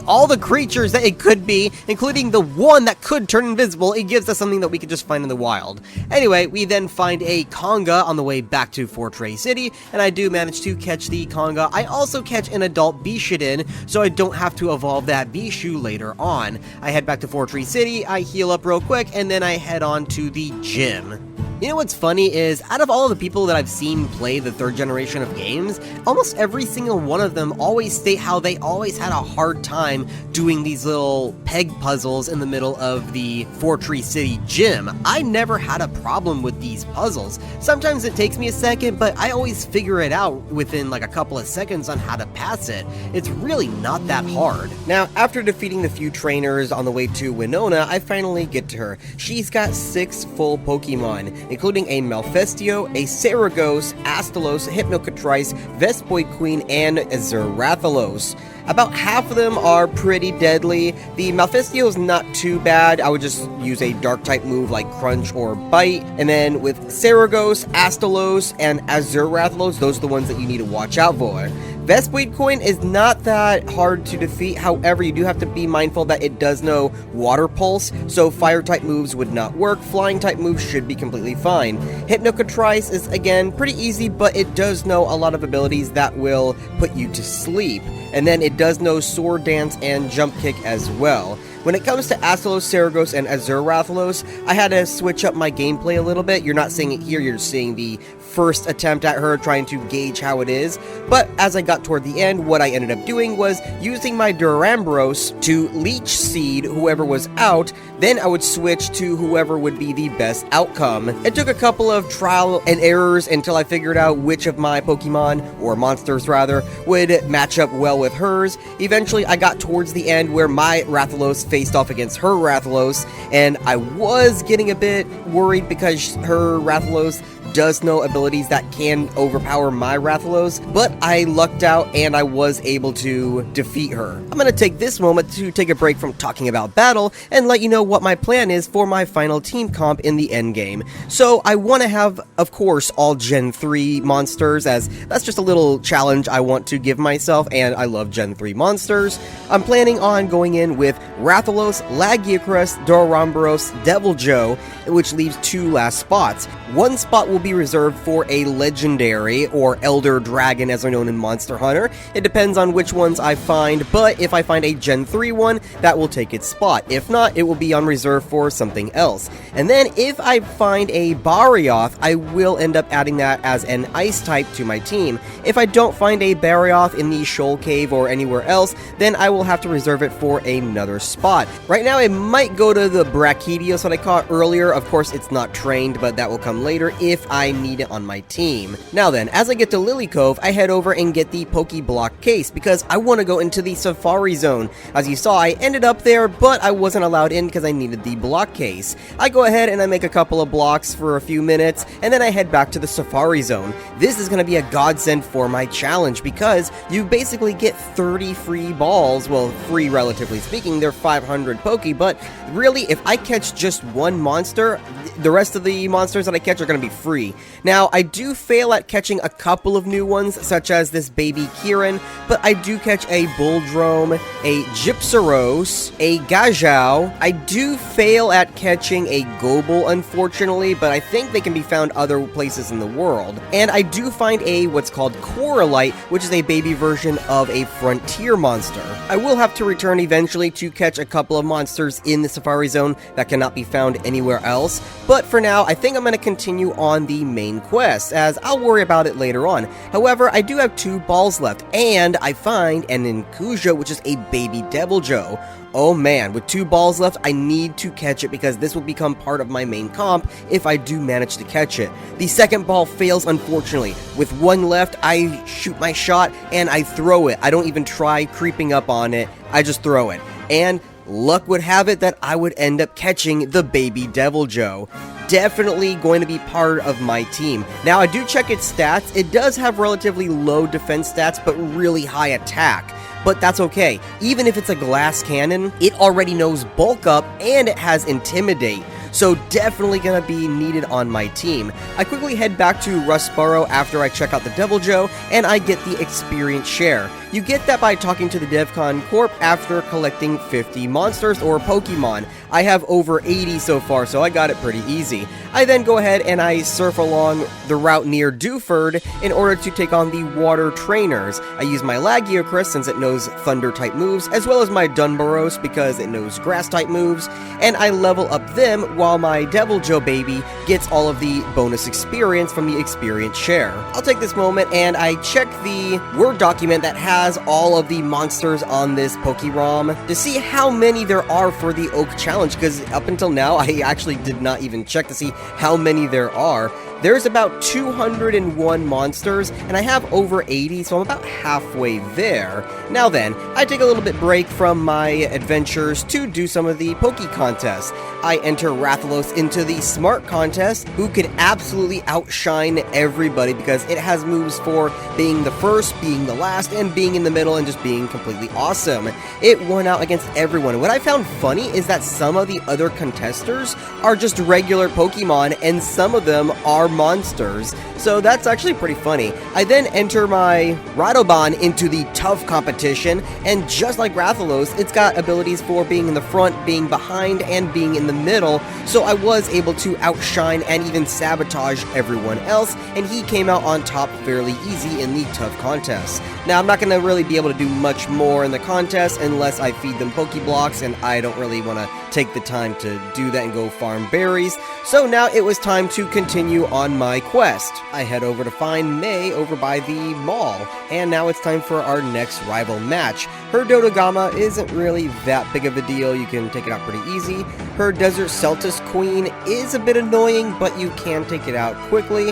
all the creatures that it could be, including the one that could turn invisible, it gives us something that we could just find in the wild. Anyway, we then find a Conga on the way back to Fortree City, and I do manage to catch the Conga. I also catch an adult Bishidin, so I don't have to evolve that Bishu later on. I head back to Fortree City, I heal up real quick, and then I head on to the gym. You know what's funny is, out of all of the people that I've seen play the third generation of games, almost every single one of them always state how they always had a hard time doing these little peg puzzles in the middle of the Fortree City gym. I never had a problem with these puzzles. Sometimes it takes me a second, but I always figure it out within like a couple of seconds on how to pass it. It's really not that hard. Now, after defeating the few trainers on the way to Winona, I finally get to her. She's got 6 full Pokemon, including a Malfestio, a Saragos, Astalos, Hypnocatrice, Vespoid Queen, and Zerathalos. About half of them are pretty deadly. The Malfestio is not too bad. I would just use a dark type move like Crunch or Bite. And then with Saragos, Astalos, and Azurathalos, those are the ones that you need to watch out for. Vespoid Coin is not that hard to defeat, however, you do have to be mindful that it does know Water Pulse, so Fire-type moves would not work, Flying-type moves should be completely fine. Hypnocatrice is, again, pretty easy, but it does know a lot of abilities that will put you to sleep. And then it does know Sword Dance and Jump Kick as well. When it comes to Astalos, Saragos, and Azurathalos, I had to switch up my gameplay a little bit. You're not seeing it here, you're seeing the first attempt at her, trying to gauge how it is, but as I got toward the end, what I ended up doing was using my Durambros to leech seed whoever was out, then I would switch to whoever would be the best outcome. It took a couple of trial and errors until I figured out which of my Pokemon, or monsters rather, would match up well with hers. Eventually, I got towards the end where my Rathalos faced off against her Rathalos, and I was getting a bit worried because her Rathalos does know abilities that can overpower my Rathalos, but I lucked out and I was able to defeat her. I'm going to take this moment to take a break from talking about battle and let you know what my plan is for my final team comp in the endgame. So I want to have, of course, all Gen 3 monsters, as that's just a little challenge I want to give myself, and I love Gen 3 monsters. I'm planning on going in with Rathalos, Lagiacrus, Durambros, Deviljho, which leaves 2 last spots. One spot will be reserved for a legendary, or elder dragon as they're known in Monster Hunter. It depends on which ones I find, but if I find a Gen 3 one, that will take its spot. If not, it will be on reserve for something else. And then if I find a Barioth, I will end up adding that as an ice type to my team. If I don't find a Barioth in the Shoal Cave or anywhere else, then I will have to reserve it for another spot. Right now, it might go to the Brachydios that I caught earlier. Of course, it's not trained, but that will come later if I need it on my team. Now then, as I get to Lily Cove, I head over and get the Pokeblock case because I want to go into the Safari Zone. As you saw, I ended up there, but I wasn't allowed in because I needed the block case. I go ahead and I make a couple of blocks for a few minutes, and then I head back to the Safari Zone. This is going to be a godsend for my challenge because you basically get 30 free balls. Well, free relatively speaking, they're 500 Poke, but really, if I catch just one monster, the rest of the monsters that I catch are going to be free. Now, I do fail at catching a couple of new ones, such as this baby Kieran, but I do catch a Bulldrome, a Gypsaros, a Gajau. I do fail at catching a Gobel, unfortunately, but I think they can be found other places in the world. And I do find a what's called Coralite, which is a baby version of a Frontier monster. I will have to return eventually to catch a couple of monsters in the Safari Zone that cannot be found anywhere else, but for now, I think I'm going to continue on the main quest, as I'll worry about it later on. However, I do have 2 balls left, and I find an Incujo, which is a baby Deviljho. Oh man, with 2 balls left, I need to catch it because this will become part of my main comp if I do manage to catch it. The second ball fails, unfortunately. With 1 left, I shoot my shot and I throw it. I don't even try creeping up on it, I just throw it. And luck would have it that I would end up catching the baby Deviljho. Definitely going to be part of my team. Now, I do check its stats. It does have relatively low defense stats, but really high attack. But that's okay. Even if it's a glass cannon, it already knows Bulk Up and it has Intimidate. So definitely gonna be needed on my team. I quickly head back to Rustboro after I check out the Deviljho, and I get the experience share. You get that by talking to the DevCon Corp after collecting 50 monsters or Pokemon. I have over 80 so far, so I got it pretty easy. I then go ahead and I surf along the route near Dewford in order to take on the water trainers. I use my Lagiacrus since it knows thunder type moves, as well as my Dunbaros because it knows grass type moves, and I level up them while my Deviljho baby gets all of the bonus experience from the experience share. I'll take this moment and I check the Word document that has all of the monsters on this Poké-ROM to see how many there are for the Oak Challenge, because up until now I actually did not even check to see how many there are. There's about 201 monsters, and I have over 80, so I'm about halfway there. Now then, I take a little bit break from my adventures to do some of the Poke contests. I enter Rathalos into the Smart contest, who could absolutely outshine everybody because it has moves for being the first, being the last, and being in the middle, and just being completely awesome. It won out against everyone. What I found funny is that some of the other contesters are just regular Pokemon, and some of them are monsters, so that's actually pretty funny. I then enter my Radoban into the tough competition, and just like Rathalos, it's got abilities for being in the front, being behind, and being in the middle, so I was able to outshine and even sabotage everyone else, and he came out on top fairly easy in the tough contest. Now, I'm not going to really be able to do much more in the contest unless I feed them Pokeblocks, and I don't really want to take the time to do that and go farm berries, so now it was time to continue on my quest. I head over to find May over by the mall, and now it's time for our next rival match. Her Dodogama isn't really that big of a deal, you can take it out pretty easy. Her Desert Celtis Queen is a bit annoying, but you can take it out quickly.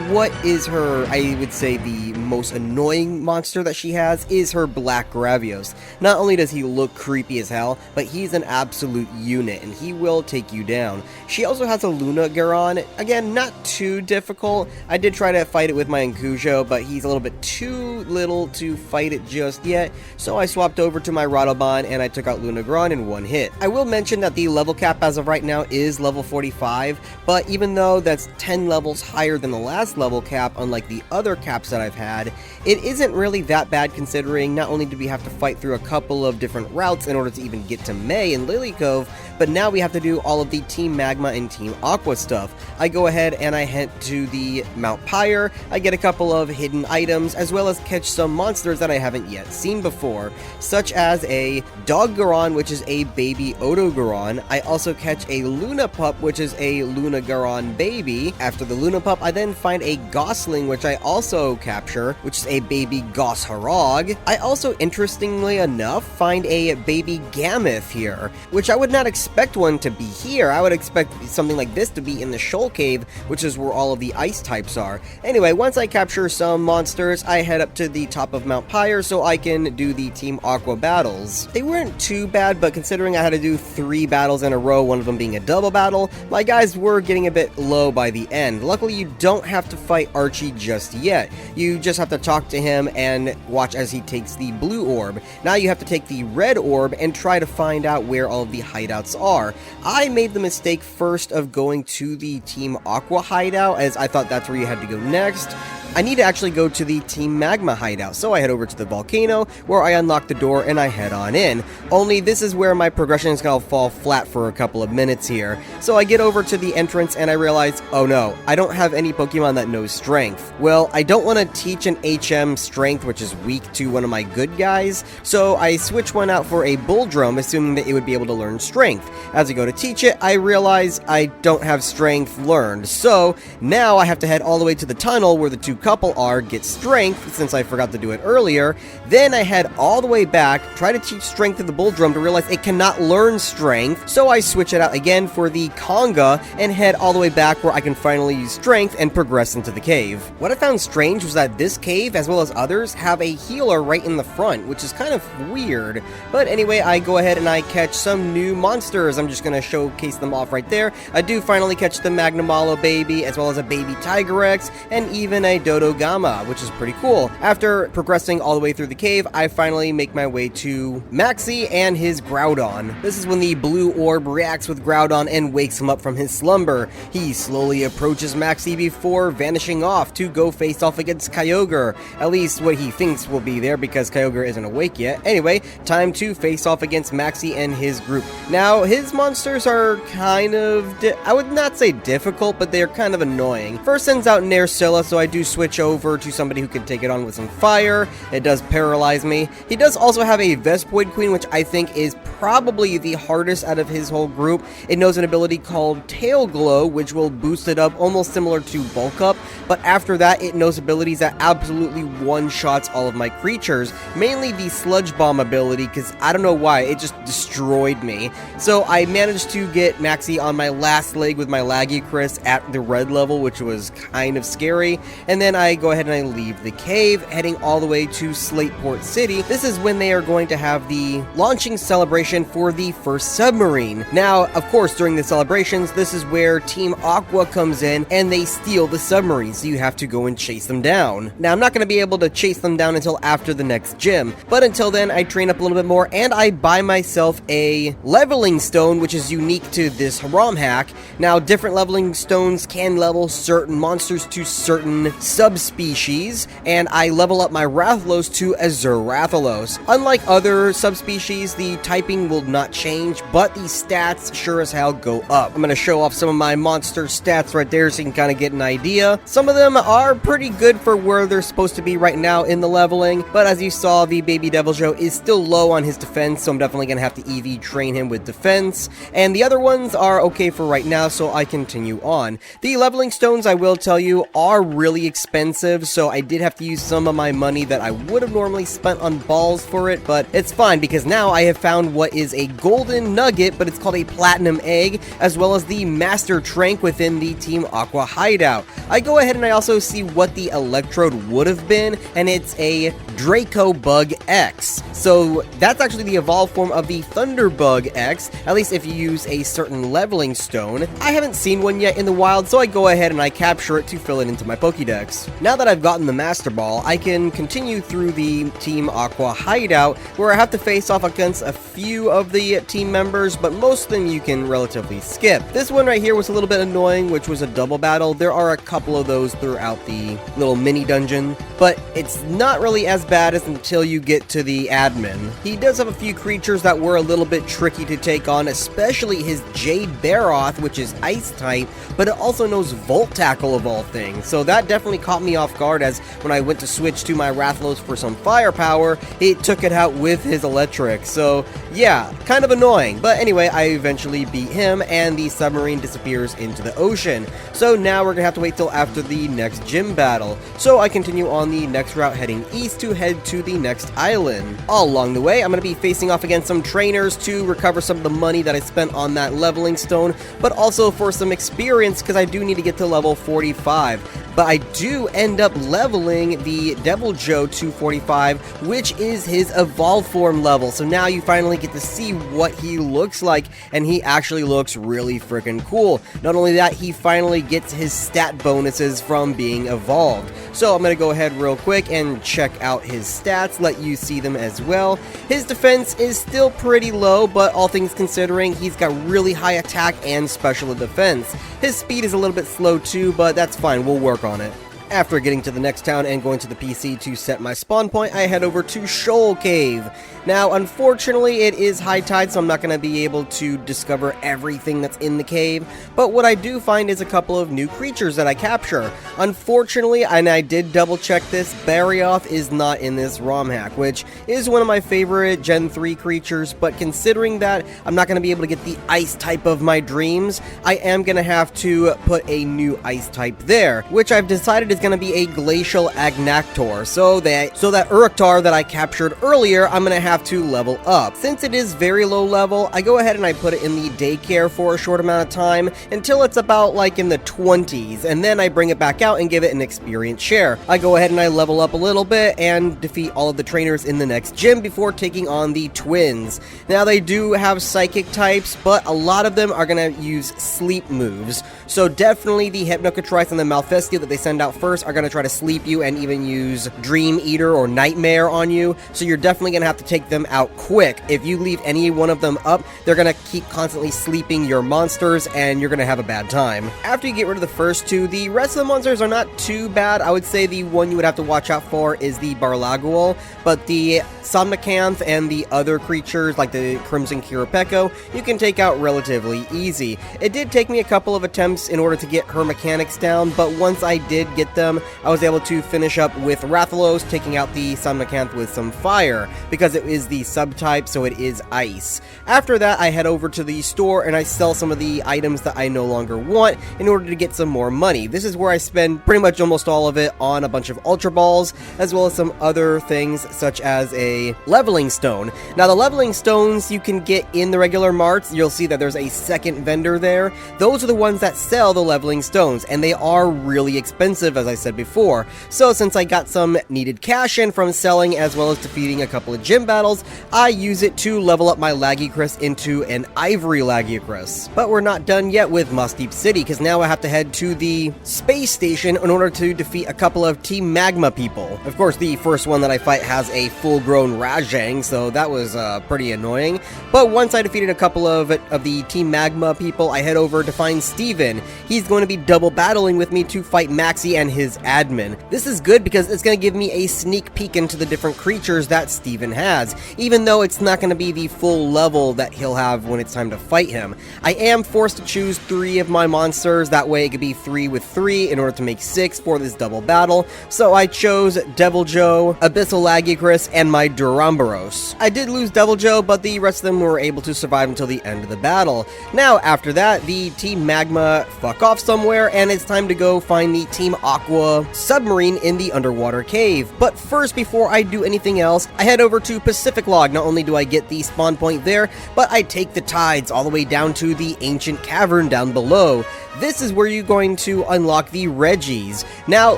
What is her, I would say, the most annoying monster that she has is her Black Gravios. Not only does he look creepy as hell, but he's an absolute unit, and he will take you down. She also has a Luna Garon. Again, not too difficult. I did try to fight it with my Incujo, but he's a little bit too little to fight it just yet, so I swapped over to my Radobon and I took out Luna Garon in one hit. I will mention that the level cap as of right now is level 45, but even though that's 10 levels higher than the last level cap, unlike the other caps that I've had, it isn't really that bad considering not only did we have to fight through a couple of different routes in order to even get to May in Lily Cove, but now we have to do all of the Team Magma and Team Aqua stuff. I go ahead and I head to the Mount Pyre, I get a couple of hidden items, as well as catch some monsters that I haven't yet seen before, such as a Dog Garon, which is a baby Odogaron. I also catch a Luna Pup, which is a Luna Garon baby. After the Luna Pup, I then find a Gosling, which I also capture, which is a baby Goshorog. I also, interestingly enough, find a baby Gammoth here, which I would not expect one to be here. I would expect something like this to be in the Shoal Cave, which is where all of the ice types are. Anyway, once I capture some monsters, I head up to the top of Mount Pyre so I can do the Team Aqua battles. They weren't too bad, but considering I had to do 3 battles in a row, one of them being a double battle, my guys were getting a bit low by the end. Luckily, you don't have to fight Archie just yet. You just have to talk to him and watch as he takes the blue orb. Now you have to take the red orb and try to find out where all of the hideouts are. I made the mistake first of going to the Team Aqua hideout, as I thought that's where you had to go next. I need to actually go to the Team Magma hideout, so I head over to the volcano, where I unlock the door and I head on in. Only this is where my progression is going to fall flat for a couple of minutes here. So I get over to the entrance and I realize, oh no, I don't have any Pokemon that knows Strength. Well, I don't want to teach an HM Strength, which is weak to one of my good guys, so I switch one out for a Bulldrum, assuming that it would be able to learn Strength. As I go to teach it, I realize I don't have Strength learned, so now I have to head all the way to the tunnel where the two couple are, get Strength, since I forgot to do it earlier. Then I head all the way back, try to teach Strength to the Bulldrum to realize it cannot learn Strength, so I switch it out again for the Conga and head all the way back where I can finally use Strength and progress into the cave. What I found strange was that this cave, as well as others, have a healer right in the front, which is kind of weird. But anyway, I go ahead and I catch some new monsters. I'm just gonna showcase them off right there. I do finally catch the Magnamalo baby, as well as a baby Tigerex, and even a Dodogama, which is pretty cool. After progressing all the way through the cave, I finally make my way to Maxie and his Groudon. This is when the blue orb reacts with Groudon and wakes him up from his slumber. He slowly approaches Maxie before vanishing off to go face off against Kyogre. At least what he thinks will be there, because Kyogre isn't awake yet. Anyway, time to face off against Maxie and his group. Now, his monsters are kind of, I would not say difficult, but they're kind of annoying. First sends out Naircilla, so I do switch over to somebody who can take it on with some fire. It does paralyze me. He does also have a Vespoid Queen, which I think is probably the hardest out of his whole group. It knows an ability called Tail Glow, which will boost it up almost similar to Bulk Up, but after that it knows abilities that absolutely one-shots all of my creatures, mainly the Sludge Bomb ability, because I don't know why, it just destroyed me. So I managed to get Maxie on my last leg with my Laggy Chris at the red level, which was kind of scary, and then I go ahead and I leave the cave, heading all the way to Slateport City. This is when they are going to have the launching celebration for the first submarine. Now, of course, during the celebrations, this is where Team Aqua comes in and they steal the submarine, so you have to go and chase them down. Now, I'm not going to be able to chase them down until after the next gym, but until then, I train up a little bit more and I buy myself a leveling stone, which is unique to this ROM hack. Now, different leveling stones can level certain monsters to certain subspecies, and I level up my Rathalos to Azure Rathalos. Unlike other subspecies, the typing will not change, but the stats sure as hell go up. I'm going to show off some of my monster stats right there so you can kind of get an idea. Some of them are pretty good for where they're supposed to be right now in the leveling, but as you saw, the baby Deviljho is still low on his defense, so I'm definitely going to have to EV train him with defense, and the other ones are okay for right now, so I continue on. The leveling stones, I will tell you, are really expensive, so I did have to use some of my money that I would have normally spent on balls for it, but it's fine because now I have found what is a golden nugget, but it's called a platinum egg, as well as the master trank within the Team Aqua hideout. I go ahead and I also see what the electrode would have been, and it's a Draco Bug X. So that's actually the evolved form of the Thunderbug X, at least if you use a certain leveling stone. I haven't seen one yet in the wild, so I go ahead and I capture it to fill it into my Pokédex. Now that I've gotten the Master Ball, I can continue through the Team Aqua hideout, where I have to face off against a few of the team members, but most of them you can relatively skip. This one right here was a little bit annoying, which was a double battle. There are a couple of those throughout the little mini dungeon, but it's not really as bad as until you get to the admin. He does have a few creatures that were a little bit tricky to take on, especially his Jade Baroth, which is ice type, but it also knows Volt Tackle of all things, so that definitely caught me off guard, as when I went to switch to my Rathalos for some firepower, it took it out with his electric, so yeah, kind of annoying. But anyway, I eventually beat him, and the submarine disappears into the ocean. So now we're gonna have to wait till after the next gym battle. So I continue on the next route heading east to head to the next island. All along the way, I'm gonna be facing off against some trainers to recover some of the money that I spent on that leveling stone, but also for some experience because I do need to get to level 45. But I do end up leveling the Deviljho to 45, which is his evolved form level. So now you finally get to see what he looks like, and he actually looks really freaking cool. Not only that, he finally gets his stat bonuses from being evolved. So I'm going to go ahead real quick and check out his stats, let you see them as well. His defense is still pretty low, but all things considering, he's got really high attack and special defense. His speed is a little bit slow too, but that's fine, we'll work on it. After getting to the next town and going to the PC to set my spawn point, I head over to Shoal Cave. Now, unfortunately, it is high tide, so I'm not going to be able to discover everything that's in the cave, but what I do find is a couple of new creatures that I capture. Unfortunately, and I did double check this, Barioth is not in this ROM hack, which is one of my favorite Gen 3 creatures, but considering that I'm not going to be able to get the ice type of my dreams, I am going to have to put a new ice type there, which I've decided is going to be a Glacial Agnactor, so that Uruktar that I captured earlier, I'm going to have to level up. Since it is very low level, I go ahead and I put it in the daycare for a short amount of time until it's about like in the 20s, and then I bring it back out and give it an experience share. I go ahead and I level up a little bit and defeat all of the trainers in the next gym before taking on the twins. Now they do have psychic types, but a lot of them are going to use sleep moves, so definitely the Hypnocatrice and the Malfestia that they send out first are going to try to sleep you and even use Dream Eater or Nightmare on you, so you're definitely going to have to take them out quick. If you leave any one of them up, they're going to keep constantly sleeping your monsters and you're going to have a bad time. After you get rid of the first two, the rest of the monsters are not too bad. I would say the one you would have to watch out for is the Barlagual, but the Somnicanth and the other creatures like the Crimson Kirapeko, you can take out relatively easy. It did take me a couple of attempts in order to get her mechanics down, but once I did get them, I was able to finish up with Rathalos, taking out the Somnicanth with some fire, because it is the subtype, so it is ice. After that, I head over to the store and I sell some of the items that I no longer want in order to get some more money. This is where I spend pretty much almost all of it on a bunch of Ultra Balls, as well as some other things such as a leveling stone. Now the leveling stones you can get in the regular marts. You'll see that there's a second vendor there. Those are the ones that sell the leveling stones, and they are really expensive, as I said before. So since I got some needed cash in from selling as well as defeating a couple of gym battles, battles, I use it to level up my Lagicrus into an Ivory Lagicrus. But we're not done yet with Moss Deep City, because now I have to head to the space station in order to defeat a couple of Team Magma people. Of course, the first one that I fight has a full-grown Rajang, so that was pretty annoying. But once I defeated a couple of the Team Magma people, I head over to find Steven. He's going to be double battling with me to fight Maxie and his admin. This is good because it's going to give me a sneak peek into the different creatures that Steven has, even though it's not going to be the full level that he'll have when it's time to fight him. I am forced to choose 3 of my monsters, that way it could be 3 with 3 in order to make 6 for this double battle, so I chose Devil Joe, Abyssal Lagicrus, and my Duramboros. I did lose Devil Joe, but the rest of them were able to survive until the end of the battle. Now, after that, the Team Magma fuck off somewhere, and it's time to go find the Team Aqua submarine in the underwater cave. But first, before I do anything else, I head over to Pacific Log. Not only do I get the spawn point there, but I take the tides all the way down to the ancient cavern down below. This is where you're going to unlock the Reggies. Now,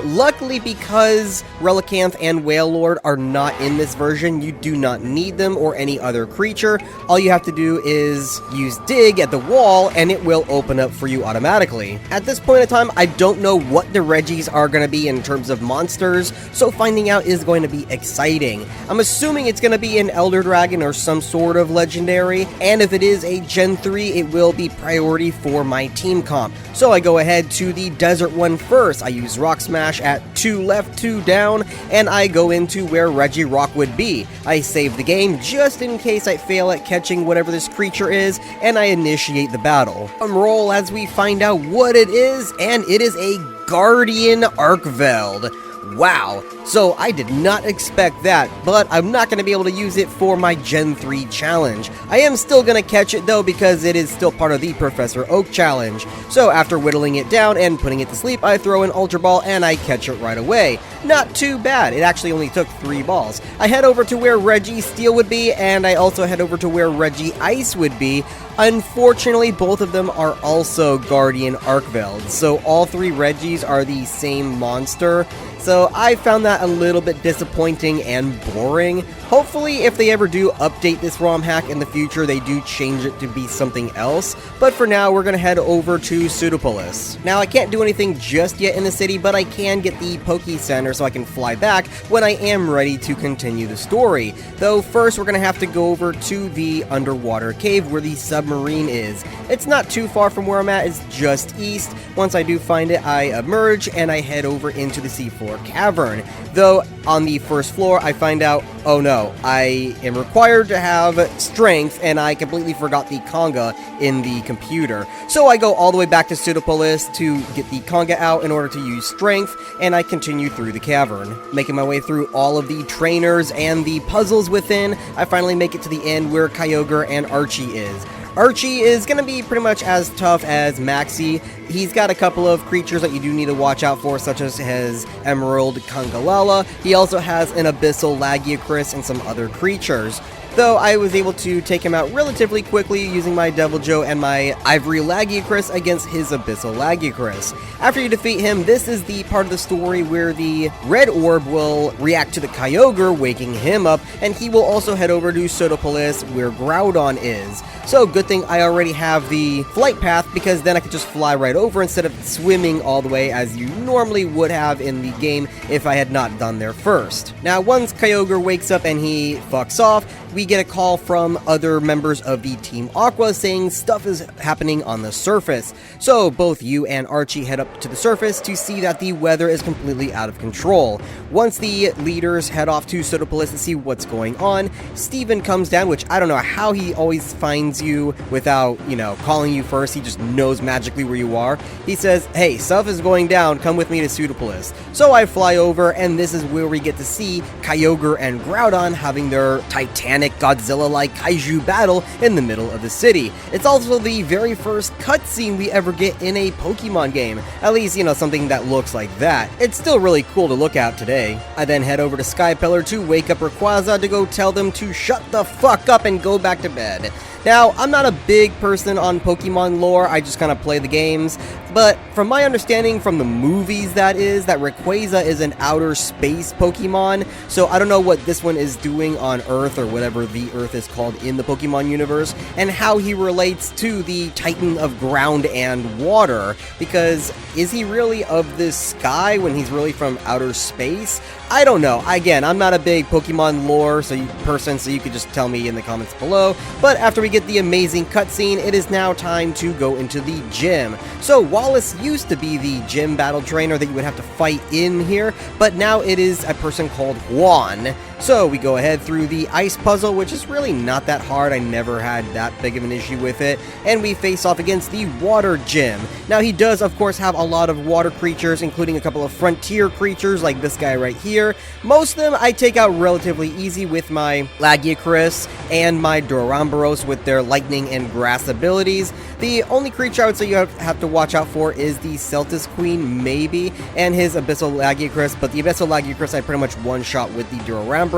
luckily, because Relicanth and Wailord are not in this version, you do not need them or any other creature. All you have to do is use Dig at the wall, and it will open up for you automatically. At this point in time, I don't know what the Reggies are going to be in terms of monsters, so finding out is going to be exciting. I'm assuming it's going to be an Elder Dragon or some sort of legendary, and if it is a Gen 3, it will be priority for my team comp. So I go ahead to the desert one first. I use Rock Smash at 2 left, 2 down, and I go into where Regirock would be. I save the game just in case I fail at catching whatever this creature is, and I initiate the battle. Roll as we find out what it is, and it is a Guardian Arkveld. Wow, so I did not expect that, but I'm not going to be able to use it for my Gen 3 challenge. I am still going to catch it though because it is still part of the Professor Oak challenge. So after whittling it down and putting it to sleep, I throw an Ultra Ball and I catch it right away. Not too bad, it actually only took 3 balls. I head over to where Reggie Steel would be, and I also head over to where Reggie Ice would be. Unfortunately, both of them are also Guardian Arkvelds, so all 3 Reggies are the same monster. So I found that a little bit disappointing and boring. Hopefully, if they ever do update this ROM hack in the future, they do change it to be something else. But for now, we're going to head over to Pseudopolis. Now, I can't do anything just yet in the city, but I can get the Poke Center so I can fly back when I am ready to continue the story. Though first, we're going to have to go over to the underwater cave where the submarine is. It's not too far from where I'm at, it's just east. Once I do find it, I emerge and I head over into the seafloor cavern. Though on the first floor, I find out, oh no, I am required to have strength, and I completely forgot the conga in the computer. So I go all the way back to Pseudopolis to get the conga out in order to use strength, and I continue through the cavern. Making my way through all of the trainers and the puzzles within, I finally make it to the end where Kyogre and Archie is. Archie is going to be pretty much as tough as Maxie. He's got a couple of creatures that you do need to watch out for, such as his Emerald Congalala. He also has an Abyssal Lagicrus and some other creatures. Though I was able to take him out relatively quickly using my Devil Joe and my Ivory Lagicrus against his Abyssal Lagicrus. After you defeat him, this is the part of the story where the red orb will react to the Kyogre, waking him up, and he will also head over to Pseudopolis where Groudon is. So good thing I already have the flight path, because then I could just fly right over instead of swimming all the way as you normally would have in the game if I had not done there first. Now once Kyogre wakes up and he fucks off, we get a call from other members of the Team Aqua saying stuff is happening on the surface. So both you and Archie head up to the surface to see that the weather is completely out of control. Once the leaders head off to Pseudopolis to see what's going on, Steven comes down, which I don't know how he always finds you without, calling you first. He just knows magically where you are. He says, hey, stuff is going down, come with me to Pseudopolis. So I fly over, and this is where we get to see Kyogre and Groudon having their titanic Godzilla-like kaiju battle in the middle of the city. It's also the very first cutscene we ever get in a Pokemon game. At least, something that looks like that. It's still really cool to look at today. I then head over to Sky Pillar to wake up Rayquaza to go tell them to shut the fuck up and go back to bed. Now, Now, I'm not a big person on Pokemon lore, I just kind of play the games, but from my understanding from the movies that Rayquaza is an outer space Pokemon, so I don't know what this one is doing on Earth, or whatever the Earth is called in the Pokemon universe, and how he relates to the Titan of ground and water, because is he really of this sky when he's really from outer space? I don't know. Again, I'm not a big Pokemon lore person, so you could just tell me in the comments below. But after we get the amazing cutscene, it is now time to go into the gym. So Wallace used to be the gym battle trainer that you would have to fight in here, but now it is a person called Juan. So we go ahead through the ice puzzle, which is really not that hard. I never had that big of an issue with it. And we face off against the water gym. Now he does, of course, have a lot of water creatures, including a couple of frontier creatures like this guy right here. Most of them I take out relatively easy with my Lagiacrus and my Duramboros with their lightning and grass abilities. The only creature I would say you have to watch out for is the Celtis Queen, maybe, and his Abyssal Lagiacrus, but the Abyssal Lagiacrus I pretty much one-shot with the Duramboros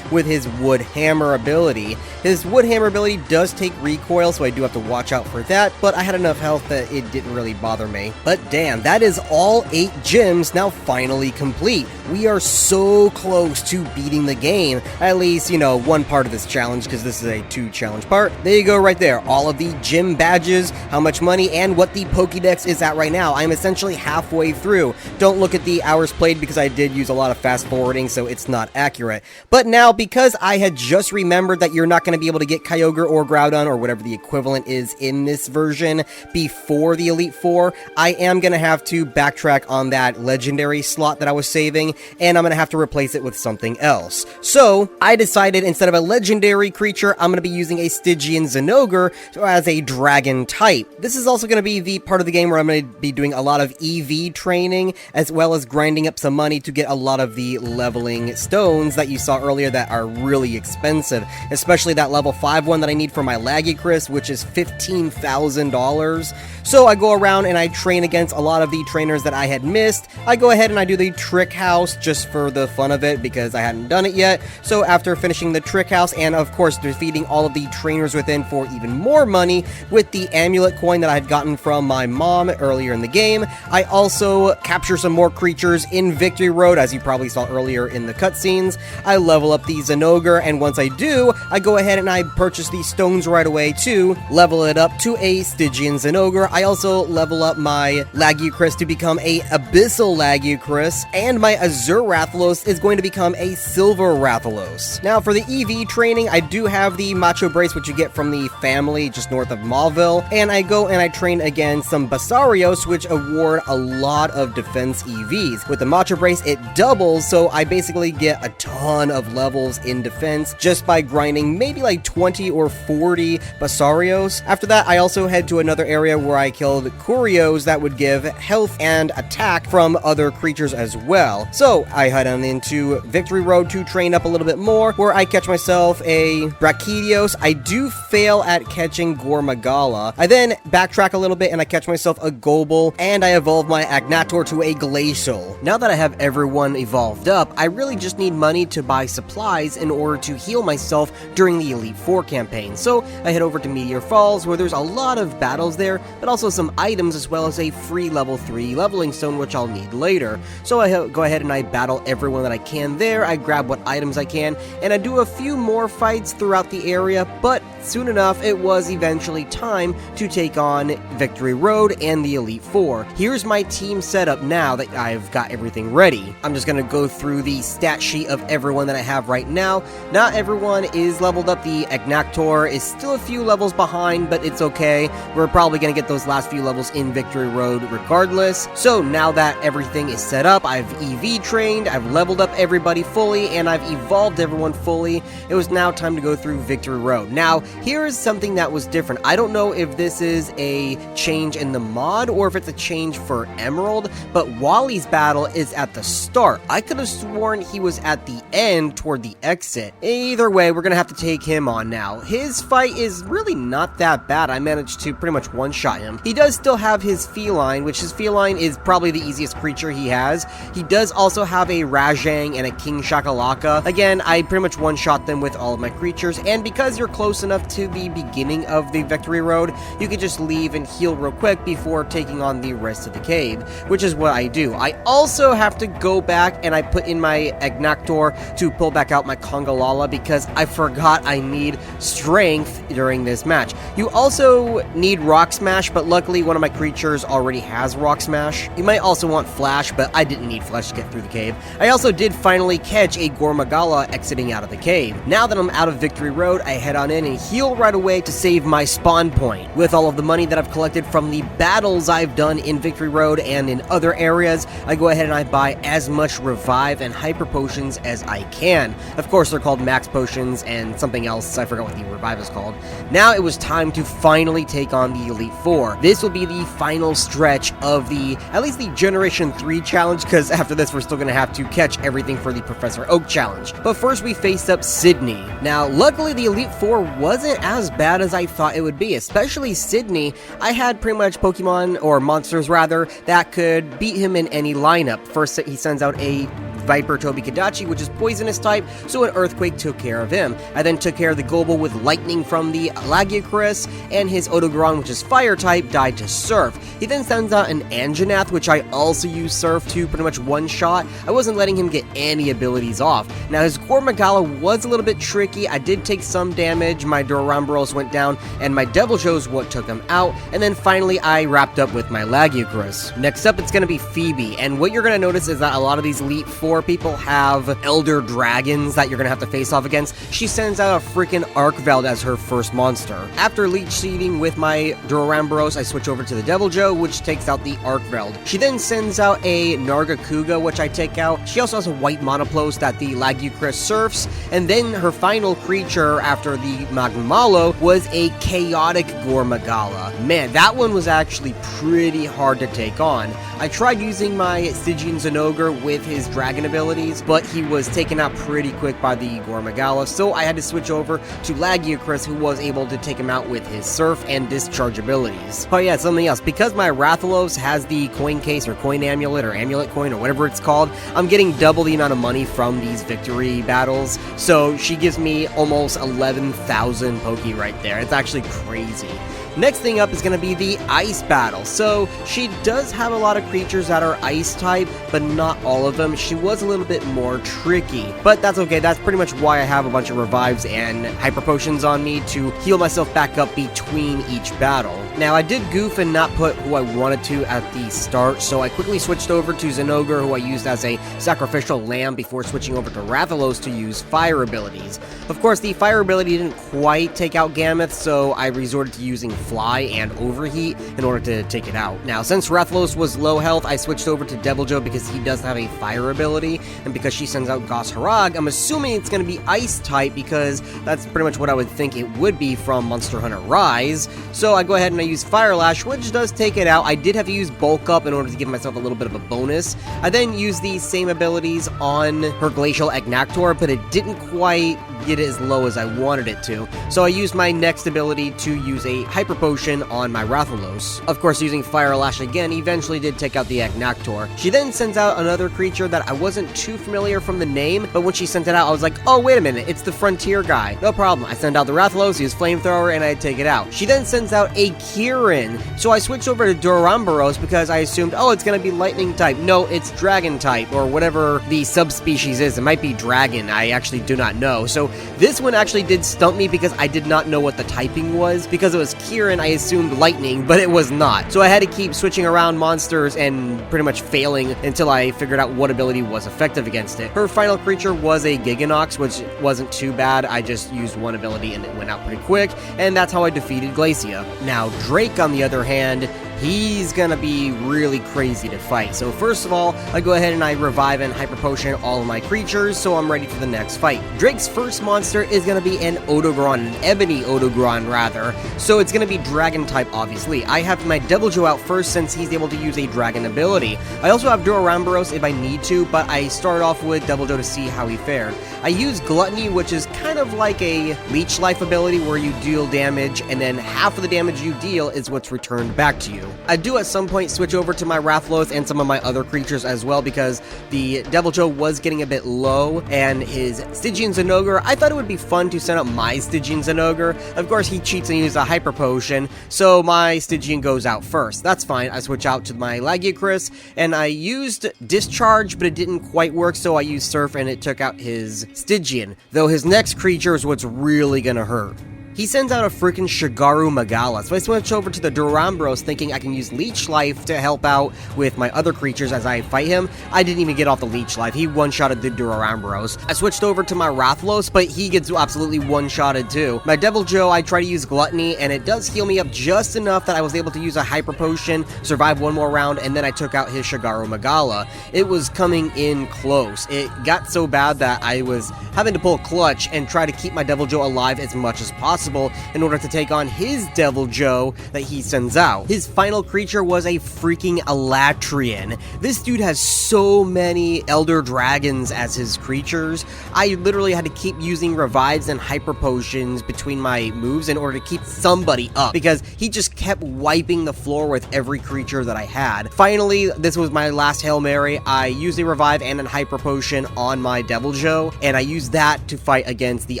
with his Wood Hammer ability. His Wood Hammer ability does take recoil, so I do have to watch out for that, but I had enough health that it didn't really bother me. But damn, that is all 8 gyms now finally complete. We are so close to beating the game, at least, you know, one part of this challenge, because this is a 2-challenge part. There you go right there, all of the gym badges, how much money, and what the Pokédex is at right now. I'm essentially halfway through. Don't look at the hours played because I did use a lot of fast forwarding, so it's not accurate. But now, because I had just remembered that you're not going to be able to get Kyogre or Groudon or whatever the equivalent is in this version before the Elite Four, I am going to have to backtrack on that legendary slot that I was saving, and I'm going to have to replace it with something else. So, I decided instead of a legendary creature, I'm going to be using a Stygian Zinogre as a dragon type. This is also going to be the part of the game where I'm going to be doing a lot of EV training, as well as grinding up some money to get a lot of the leveling stones that you saw earlier that are really expensive, especially that level 5 one that I need for my Lagiacrus, which is $15,000. So I go around and I train against a lot of the trainers that I had missed. I go ahead and I do the Trick House just for the fun of it because I hadn't done it yet. So after finishing the Trick House and of course defeating all of the trainers within for even more money with the amulet coin that I had gotten from my mom earlier in the game, I also capture some more creatures in Victory Road, as you probably saw earlier in the cutscenes. I level up the Zinogre, and once I do, I go ahead and I purchase these stones right away to level it up to a Stygian Zinogre. I also level up my Lagiacrus to become a Abyssal Lagiacrus, and my Azure Rathalos is going to become a Silver Rathalos. Now for the EV training, I do have the Macho Brace, which you get from the family just north of Mauville, and I go and I train against some Basarios, which award a lot of defense EVs. With the Macho Brace, it doubles, so I basically get a ton of levels in defense just by grinding maybe like 20 or 40 Basarios. After that, I also head to another area where I killed Curios that would give health and attack from other creatures as well. So I head on into Victory Road to train up a little bit more, where I catch myself a Brachydios. I do fail at catching Gormagala. I then backtrack a little bit and I catch myself a Gobel, and I evolve my Agnator to a Glacial. Now that I have everyone evolved up, I really just need money to buy supplies in order to heal myself during the Elite Four campaign. So I head over to Meteor Falls, where there's a lot of battles there, but also some items as well as a free level 3 leveling stone, which I'll need later. So I go ahead and I battle everyone that I can there, I grab what items I can, and I do a few more fights throughout the area, but soon enough it was eventually time to take on Victory Road and the Elite Four. Here's my team setup now that I've got everything ready. I'm just gonna go through the stat sheet of everyone that I have right now. Not everyone is leveled up. The Agnator is still a few levels behind, but it's okay. We're probably gonna get those last few levels in Victory Road regardless. So now that everything is set up, I've EV trained, I've leveled up everybody fully, and I've evolved everyone fully. It was now time to go through Victory Road. Now, here is something that was different. I don't know if this is a change in the mod or if it's a change for Emerald, but Wally's battle is at the start. I could have sworn he was at the end, and toward the exit. Either way, we're gonna have to take him on now. His fight is really not that bad. I managed to pretty much one-shot him. He does still have his feline, which his feline is probably the easiest creature he has. He does also have a Rajang and a King Shakalaka. Again, I pretty much one-shot them with all of my creatures, and because you're close enough to the beginning of the victory road, you can just leave and heal real quick before taking on the rest of the cave, which is what I do. I also have to go back and I put in my Agnactor to pull back out my Congalala because I forgot I need strength during this match. You also need Rock Smash, but luckily one of my creatures already has Rock Smash. You might also want Flash, but I didn't need Flash to get through the cave. I also did finally catch a Gormagala exiting out of the cave. Now that I'm out of Victory Road, I head on in and heal right away to save my spawn point. With all of the money that I've collected from the battles I've done in Victory Road and in other areas, I go ahead and I buy as much Revive and Hyper Potions as I can. Of course, they're called Max Potions and something else, I forgot what the Revive is called. Now it was time to finally take on the Elite Four. This will be the final stretch of at least the Generation 3 challenge, because after this we're still going to have to catch everything for the Professor Oak challenge. But first we face up Sydney. Now, luckily the Elite Four wasn't as bad as I thought it would be, especially Sydney. I had pretty much Pokemon, or monsters rather, that could beat him in any lineup. First he sends out a Viper Tobikadachi, which is poisonous type, so an Earthquake took care of him. I then took care of the Global with Lightning from the Lagiacrus, and his Odogaron, which is Fire type, died to Surf. He then sends out an Anjanath, which I also used Surf to pretty much one-shot. I wasn't letting him get any abilities off. Now, his Gormagala was a little bit tricky. I did take some damage, my Duramboros went down, and my Deviljho's what took him out, and then finally I wrapped up with my Lagiacrus. Next up, it's going to be Phoebe, and what you're going to notice is that a lot of these Elite Four people have Elder Dragons that you're gonna have to face off against. She sends out a freaking Arcveld as her first monster. After Leech Seeding with my Duramboros, I switch over to the Deviljho, which takes out the Arcveld. She then sends out a Nargacuga, which I take out. She also has a white Monoplos that the Lagiacrus surfs, and then her final creature after the Magmalo was a Chaotic Gormagala. Man, that one was actually pretty hard to take on. I tried using my Stygian Zinogre with his dragon abilities, but he was taken out pretty quick by the Gormagala, so I had to switch over to Lagiacrus, who was able to take him out with his Surf and Discharge abilities. Oh yeah, something else. Because my Rathalos has the coin case or coin amulet or amulet coin or whatever it's called, I'm getting double the amount of money from these victory battles, so she gives me almost 11,000 Poke right there. It's actually crazy. Next thing up is going to be the Ice Battle. So, she does have a lot of creatures that are Ice type, but not all of them. She was a little bit more tricky, but that's okay. That's pretty much why I have a bunch of Revives and Hyper Potions on me to heal myself back up between each battle. Now, I did goof and not put who I wanted to at the start, so I quickly switched over to Zinogre, who I used as a sacrificial lamb before switching over to Rathalos to use fire abilities. Of course, the fire ability didn't quite take out Gammoth, so I resorted to using Fly and Overheat in order to take it out. Now, since Rathalos was low health, I switched over to Deviljho because he does have a fire ability, and because she sends out Gos Harag, I'm assuming it's going to be Ice type because that's pretty much what I would think it would be from Monster Hunter Rise. So I go ahead and I use Fire Lash, which does take it out. I did have to use Bulk Up in order to give myself a little bit of a bonus. I then used these same abilities on her Glacial Agnactor, but it didn't quite get it as low as I wanted it to. So I used my next ability to use a Hyper Potion on my Rathalos. Of course, using Fire Lash again eventually did take out the Agnactor. She then sends out another creature that I wasn't too familiar from the name, but when she sent it out, I was like, oh, wait a minute, it's the Frontier guy. No problem. I send out the Rathalos, use Flamethrower, and I take it out. She then sends out a Kieran, so I switched over to Duramboros because I assumed, oh, it's gonna be Lightning type. No, it's Dragon type, or whatever the subspecies is. It might be Dragon. I actually do not know. So this one actually did stump me because I did not know what the typing was. Because it was Kieran, I assumed Lightning, but it was not. So I had to keep switching around monsters and pretty much failing until I figured out what ability was effective against it. Her final creature was a Giganox, which wasn't too bad. I just used one ability and it went out pretty quick, and that's how I defeated Glacia. Now, Drake, on the other hand, he's gonna be really crazy to fight. So first of all, I go ahead and I revive and hyper potion all of my creatures, so I'm ready for the next fight. Drake's first monster is gonna be an Odogron, an Ebony Odogron rather, so it's gonna be dragon type obviously. I have my Deviljho out first since he's able to use a dragon ability. I also have Duramboros if I need to, but I start off with Deviljho to see how he fared. I use Gluttony, which is kind of like a leech life ability where you deal damage and then half of the damage you deal is what's returned back to you. I do at some point switch over to my Rathalos and some of my other creatures as well because the Deviljho was getting a bit low and his Stygian Zinogre, I thought it would be fun to send up my Stygian Zinogre. Of course he cheats and uses a Hyper Potion, so my Stygian goes out first. That's fine. I switch out to my Lagiacrus and I used Discharge, but it didn't quite work, so I used Surf and it took out his Stygian, though his next creature is what's really gonna hurt. He sends out a freaking Shigaru Magala, so I switch over to the Duramboros thinking I can use Leech Life to help out with my other creatures as I fight him. I didn't even get off the Leech Life, he one-shotted the Duramboros. I switched over to my Rathalos, but he gets absolutely one-shotted too. My Deviljho, I try to use Gluttony, and it does heal me up just enough that I was able to use a Hyper Potion, survive one more round, and then I took out his Shigaru Magala. It was coming in close. It got so bad that I was having to pull clutch and try to keep my Deviljho alive as much as possible in order to take on his Deviljho that he sends out. His final creature was a freaking Elatrian. This dude has so many Elder Dragons as his creatures. I literally had to keep using revives and hyper potions between my moves in order to keep somebody up because he just kept wiping the floor with every creature that I had. Finally, this was my last Hail Mary. I used a revive and a hyper potion on my Deviljho, and I used that to fight against the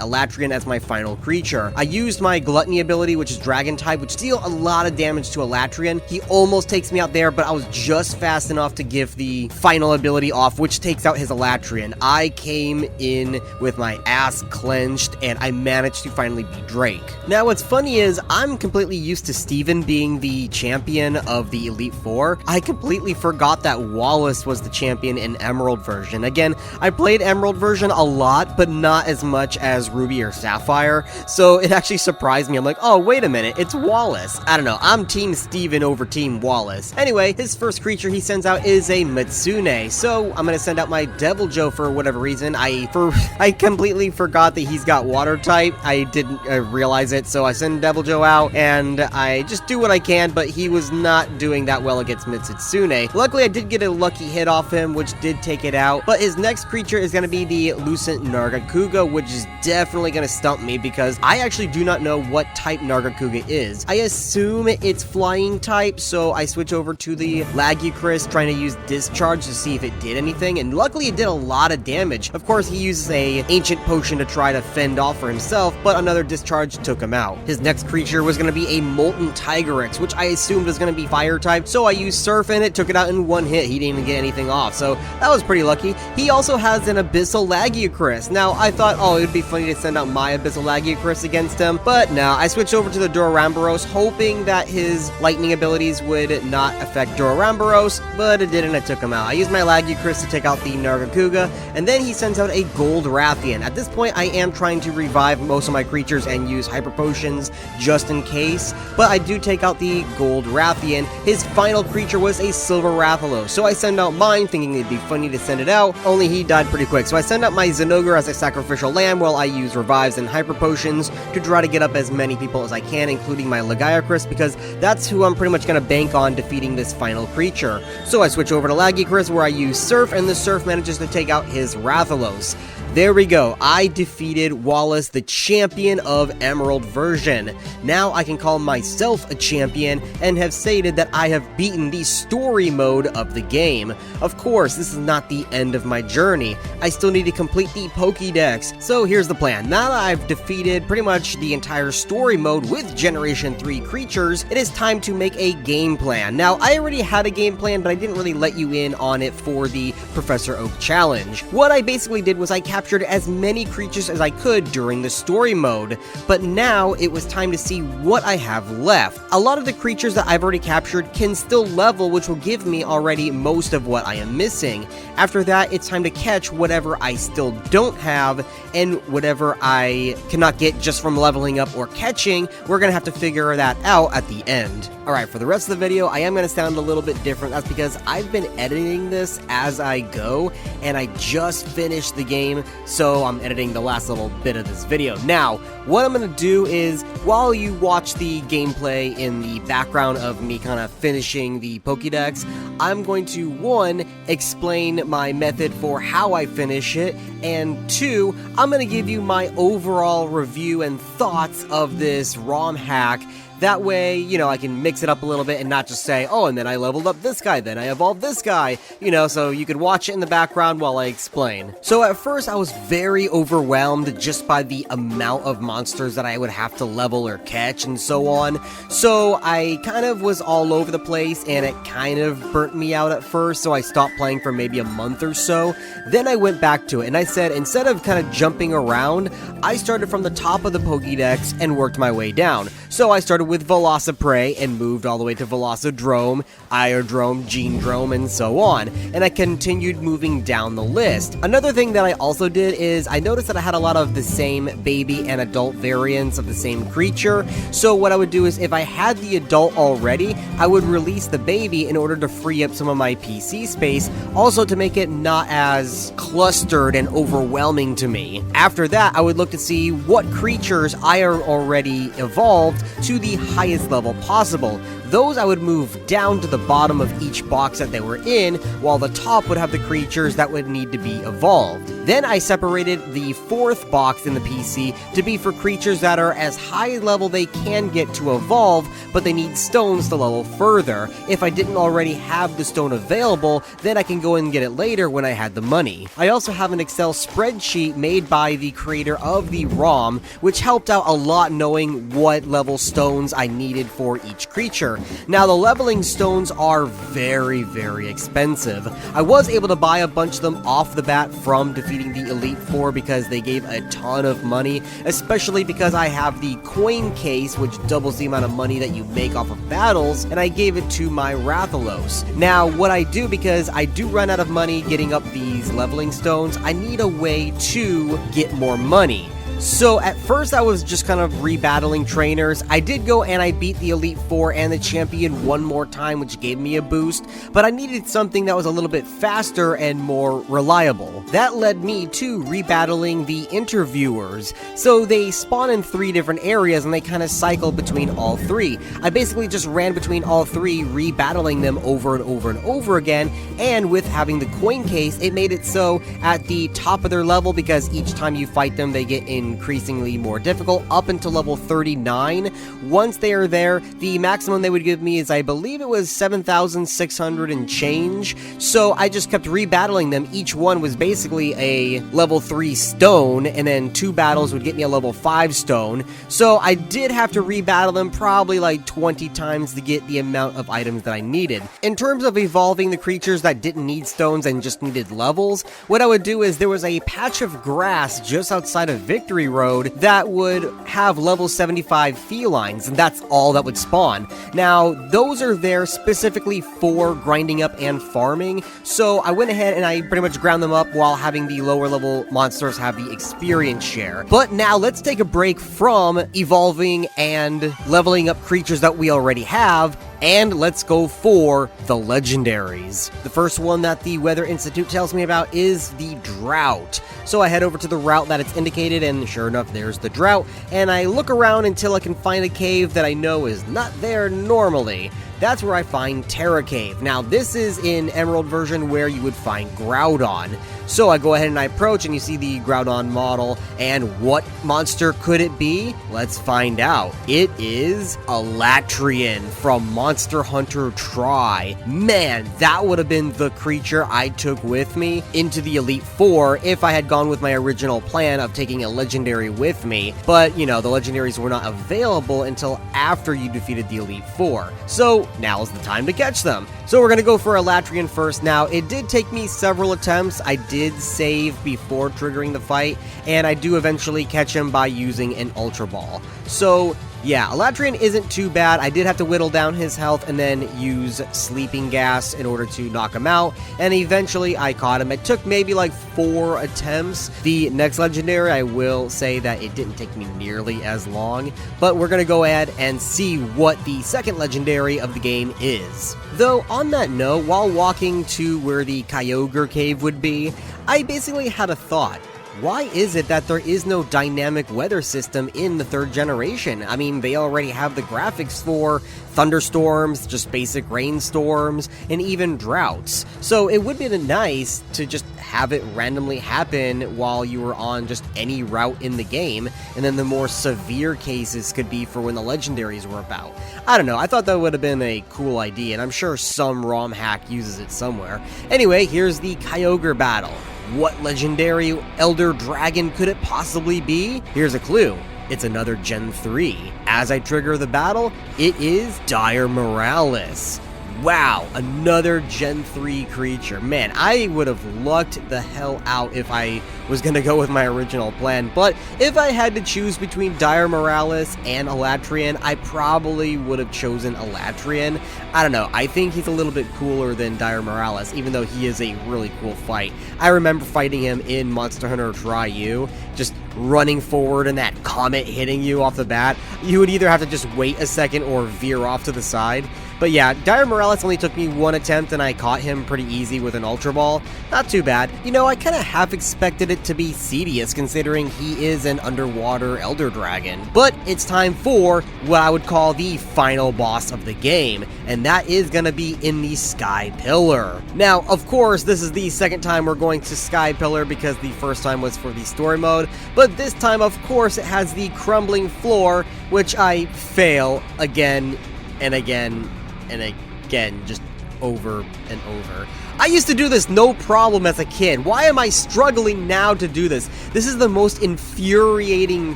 Elatrian as my final creature. I used my Gluttony ability, which is Dragon type, which deal a lot of damage to Elatrian. He almost takes me out there, but I was just fast enough to give the final ability off, which takes out his Elatrian. I came in with my ass clenched, and I managed to finally beat Drake. Now, what's funny is I'm completely used to Steven being the champion of the Elite Four. I completely forgot that Wallace was the champion in Emerald version. Again, I played Emerald version a lot, but not as much as Ruby or Sapphire, so it actually surprised me. I'm like, oh, wait a minute, it's Wallace. I don't know, I'm Team Steven over Team Wallace. Anyway, his first creature he sends out is a Mitsune, so I'm gonna send out my Deviljho for whatever reason. I completely forgot that he's got water type. I didn't realize it, so I send Deviljho out, and I just do what I can, but he was not doing that well against Mitsune. Luckily, I did get a lucky hit off him, which did take it out, but his next creature is gonna be the Lucent Nargacuga, which is definitely gonna stump me because I actually do not know what type Nargacuga is. I assume it's flying type, so I switch over to the Lagiacrus, trying to use Discharge to see if it did anything, and luckily it did a lot of damage. Of course, he uses a Ancient Potion to try to fend off for himself, but another Discharge took him out. His next creature was going to be a Molten Tigrex, which I assumed was going to be fire type, so I used Surf in it, took it out in one hit. He didn't even get anything off, so that was pretty lucky. He also has an Abyssal Lagiacrus. Now, I thought, oh, it would be funny to send out my Abyssal Lagiacrus against him, but no, I switched over to the Duramboros, hoping that his lightning abilities would not affect Duramboros, but it didn't. It took him out. I used my Lagiacrus to take out the Nargacuga, and then he sends out a Gold Rathian. At this point, I am trying to revive most of my creatures and use Hyper Potions just in case, but I do take out the Gold Rathian. His final creature was a Silver Rathalos, so I send out mine, thinking it'd be funny to send it out, only he died pretty quick. So I send out my Zinogre as a sacrificial lamb while I use revives and Hyper Potions to try to get up as many people as I can, including my Lagiacrus, because that's who I'm pretty much going to bank on defeating this final creature. So I switch over to Lagiacrus, where I use Surf, and the Surf manages to take out his Rathalos. There we go, I defeated Wallace, the champion of Emerald version. Now I can call myself a champion and have stated that I have beaten the story mode of the game. Of course, this is not the end of my journey. I still need to complete the Pokédex. So here's the plan. Now that I've defeated pretty much the entire story mode with Generation 3 creatures, it is time to make a game plan. Now, I already had a game plan, but I didn't really let you in on it for the Professor Oak challenge. What I basically did was I captured as many creatures as I could during the story mode, but now it was time to see what I have left. A lot of the creatures that I've already captured can still level, which will give me already most of what I am missing. After that, it's time to catch whatever I still don't have and whatever I cannot get just from level leveling up or catching, we're gonna have to figure that out at the end. Alright, for the rest of the video, I am gonna sound a little bit different. That's because I've been editing this as I go, and I just finished the game, so I'm editing the last little bit of this video. Now, what I'm gonna do is, while you watch the gameplay in the background of me kind of finishing the Pokédex, I'm going to, 1, explain my method for how I finish it, and 2, I'm gonna give you my overall review and thoughts of this ROM hack. That way, you know, I can mix it up a little bit and not just say, oh, and then I leveled up this guy, then I evolved this guy, you know, so you could watch it in the background while I explain. So at first, I was very overwhelmed just by the amount of monsters that I would have to level or catch and so on. So I kind of was all over the place, and it kind of burnt me out at first, so I stopped playing for maybe a month or so. Then I went back to it, and I said, instead of kind of jumping around, I started from the top of the Pokédex and worked my way down. So I started with Velociprey and moved all the way to Velocidrome, Iodrome, Genedrome, and so on. And I continued moving down the list. Another thing that I also did is I noticed that I had a lot of the same baby and adult variants of the same creature. So what I would do is if I had the adult already, I would release the baby in order to free up some of my PC space, also to make it not as clustered and overwhelming to me. After that, I would look to see what creatures I are already evolved to the highest level possible. Those I would move down to the bottom of each box that they were in, while the top would have the creatures that would need to be evolved. Then I separated the 4th box in the PC to be for creatures that are as high level they can get to evolve, but they need stones to level further. If I didn't already have the stone available, then I can go and get it later when I had the money. I also have an Excel spreadsheet made by the creator of the ROM, which helped out a lot knowing what level stones I needed for each creature. Now, the leveling stones are very, very expensive. I was able to buy a bunch of them off the bat from defeating the Elite Four because they gave a ton of money, especially because I have the coin case, which doubles the amount of money that you make off of battles, and I gave it to my Rathalos. Now, what I do, because I do run out of money getting up these leveling stones, I need a way to get more money. So at first I was just kind of rebattling trainers. I did go and I beat the Elite Four and the Champion one more time, which gave me a boost, but I needed something that was a little bit faster and more reliable. That led me to rebattling the Interviewers. So they spawn in 3 different areas and they kind of cycle between all 3. I basically just ran between all 3, rebattling them over and over and over again, and with having the coin case, it made it so at the top of their level, because each time you fight them, they get increasingly more difficult up until level 39. Once they are there, the maximum they would give me is, I believe it was 7,600 and change. So I just kept rebattling them. Each one was basically a level 3 stone, and then 2 battles would get me a level 5 stone. So I did have to rebattle them probably like 20 times to get the amount of items that I needed. In terms of evolving the creatures that didn't need stones and just needed levels, what I would do is there was a patch of grass just outside of Victory Road that would have level 75 felines, and that's all that would spawn. Now, those are there specifically for grinding up and farming, so I went ahead and I pretty much ground them up while having the lower level monsters have the experience share. But now let's take a break from evolving and leveling up creatures that we already have, and let's go for the legendaries. The first one that the Weather Institute tells me about is the Drought. So I head over to the route that it's indicated, and sure enough, there's the Drought, and I look around until I can find a cave that I know is not there normally. That's where I find Terra Cave. Now, this is in Emerald version where you would find Groudon. So I go ahead and I approach, and you see the Groudon model, and what monster could it be? Let's find out. It is a Latrian from Monster Hunter Tri. Man, that would have been the creature I took with me into the Elite Four if I had gone with my original plan of taking a legendary with me. But, you know, the legendaries were not available until after you defeated the Elite Four. So now's the time to catch them. So we're gonna go for a Latrian first. Now, it did take me several attempts. I did save before triggering the fight, and I do eventually catch him by using an Ultra Ball. So Yeah, Eladrian isn't too bad. I did have to whittle down his health and then use sleeping gas in order to knock him out, and eventually I caught him. It took maybe like 4 attempts. The next legendary, I will say that it didn't take me nearly as long, but we're gonna go ahead and see what the second legendary of the game is. Though, on that note, while walking to where the Kyogre cave would be, I basically had a thought. Why is it that there is no dynamic weather system in the 3rd generation? I mean, they already have the graphics for thunderstorms, just basic rainstorms, and even droughts. So it would be nice to just have it randomly happen while you were on just any route in the game, and then the more severe cases could be for when the legendaries were about. I don't know, I thought that would have been a cool idea, and I'm sure some ROM hack uses it somewhere. Anyway, here's the Kyogre battle. What legendary Elder Dragon could it possibly be? Here's a clue. It's another Gen 3. As I trigger the battle, it is Dire Moralis. Wow, another Gen 3 creature. Man, I would have lucked the hell out if I was going to go with my original plan, but if I had to choose between Dire Moralis and Eladrian, I probably would have chosen Eladrian. I don't know, I think he's a little bit cooler than Dire Moralis, even though he is a really cool fight. I remember fighting him in Monster Hunter Tri-U, just running forward and that comet hitting you off the bat. You would either have to just wait a second or veer off to the side. But yeah, Dire Moralis only took me 1 attempt and I caught him pretty easy with an Ultra Ball. Not too bad. You know, I kind of half expected it to be Cedius considering he is an underwater Elder Dragon. But it's time for what I would call the final boss of the game, and that is going to be in the Sky Pillar. Now, of course, this is the second time we're going to Sky Pillar because the first time was for the story mode, but this time, of course, it has the crumbling floor, which I fail again and again and again, just over and over. I used to do this no problem as a kid. Why am I struggling now to do this? This is the most infuriating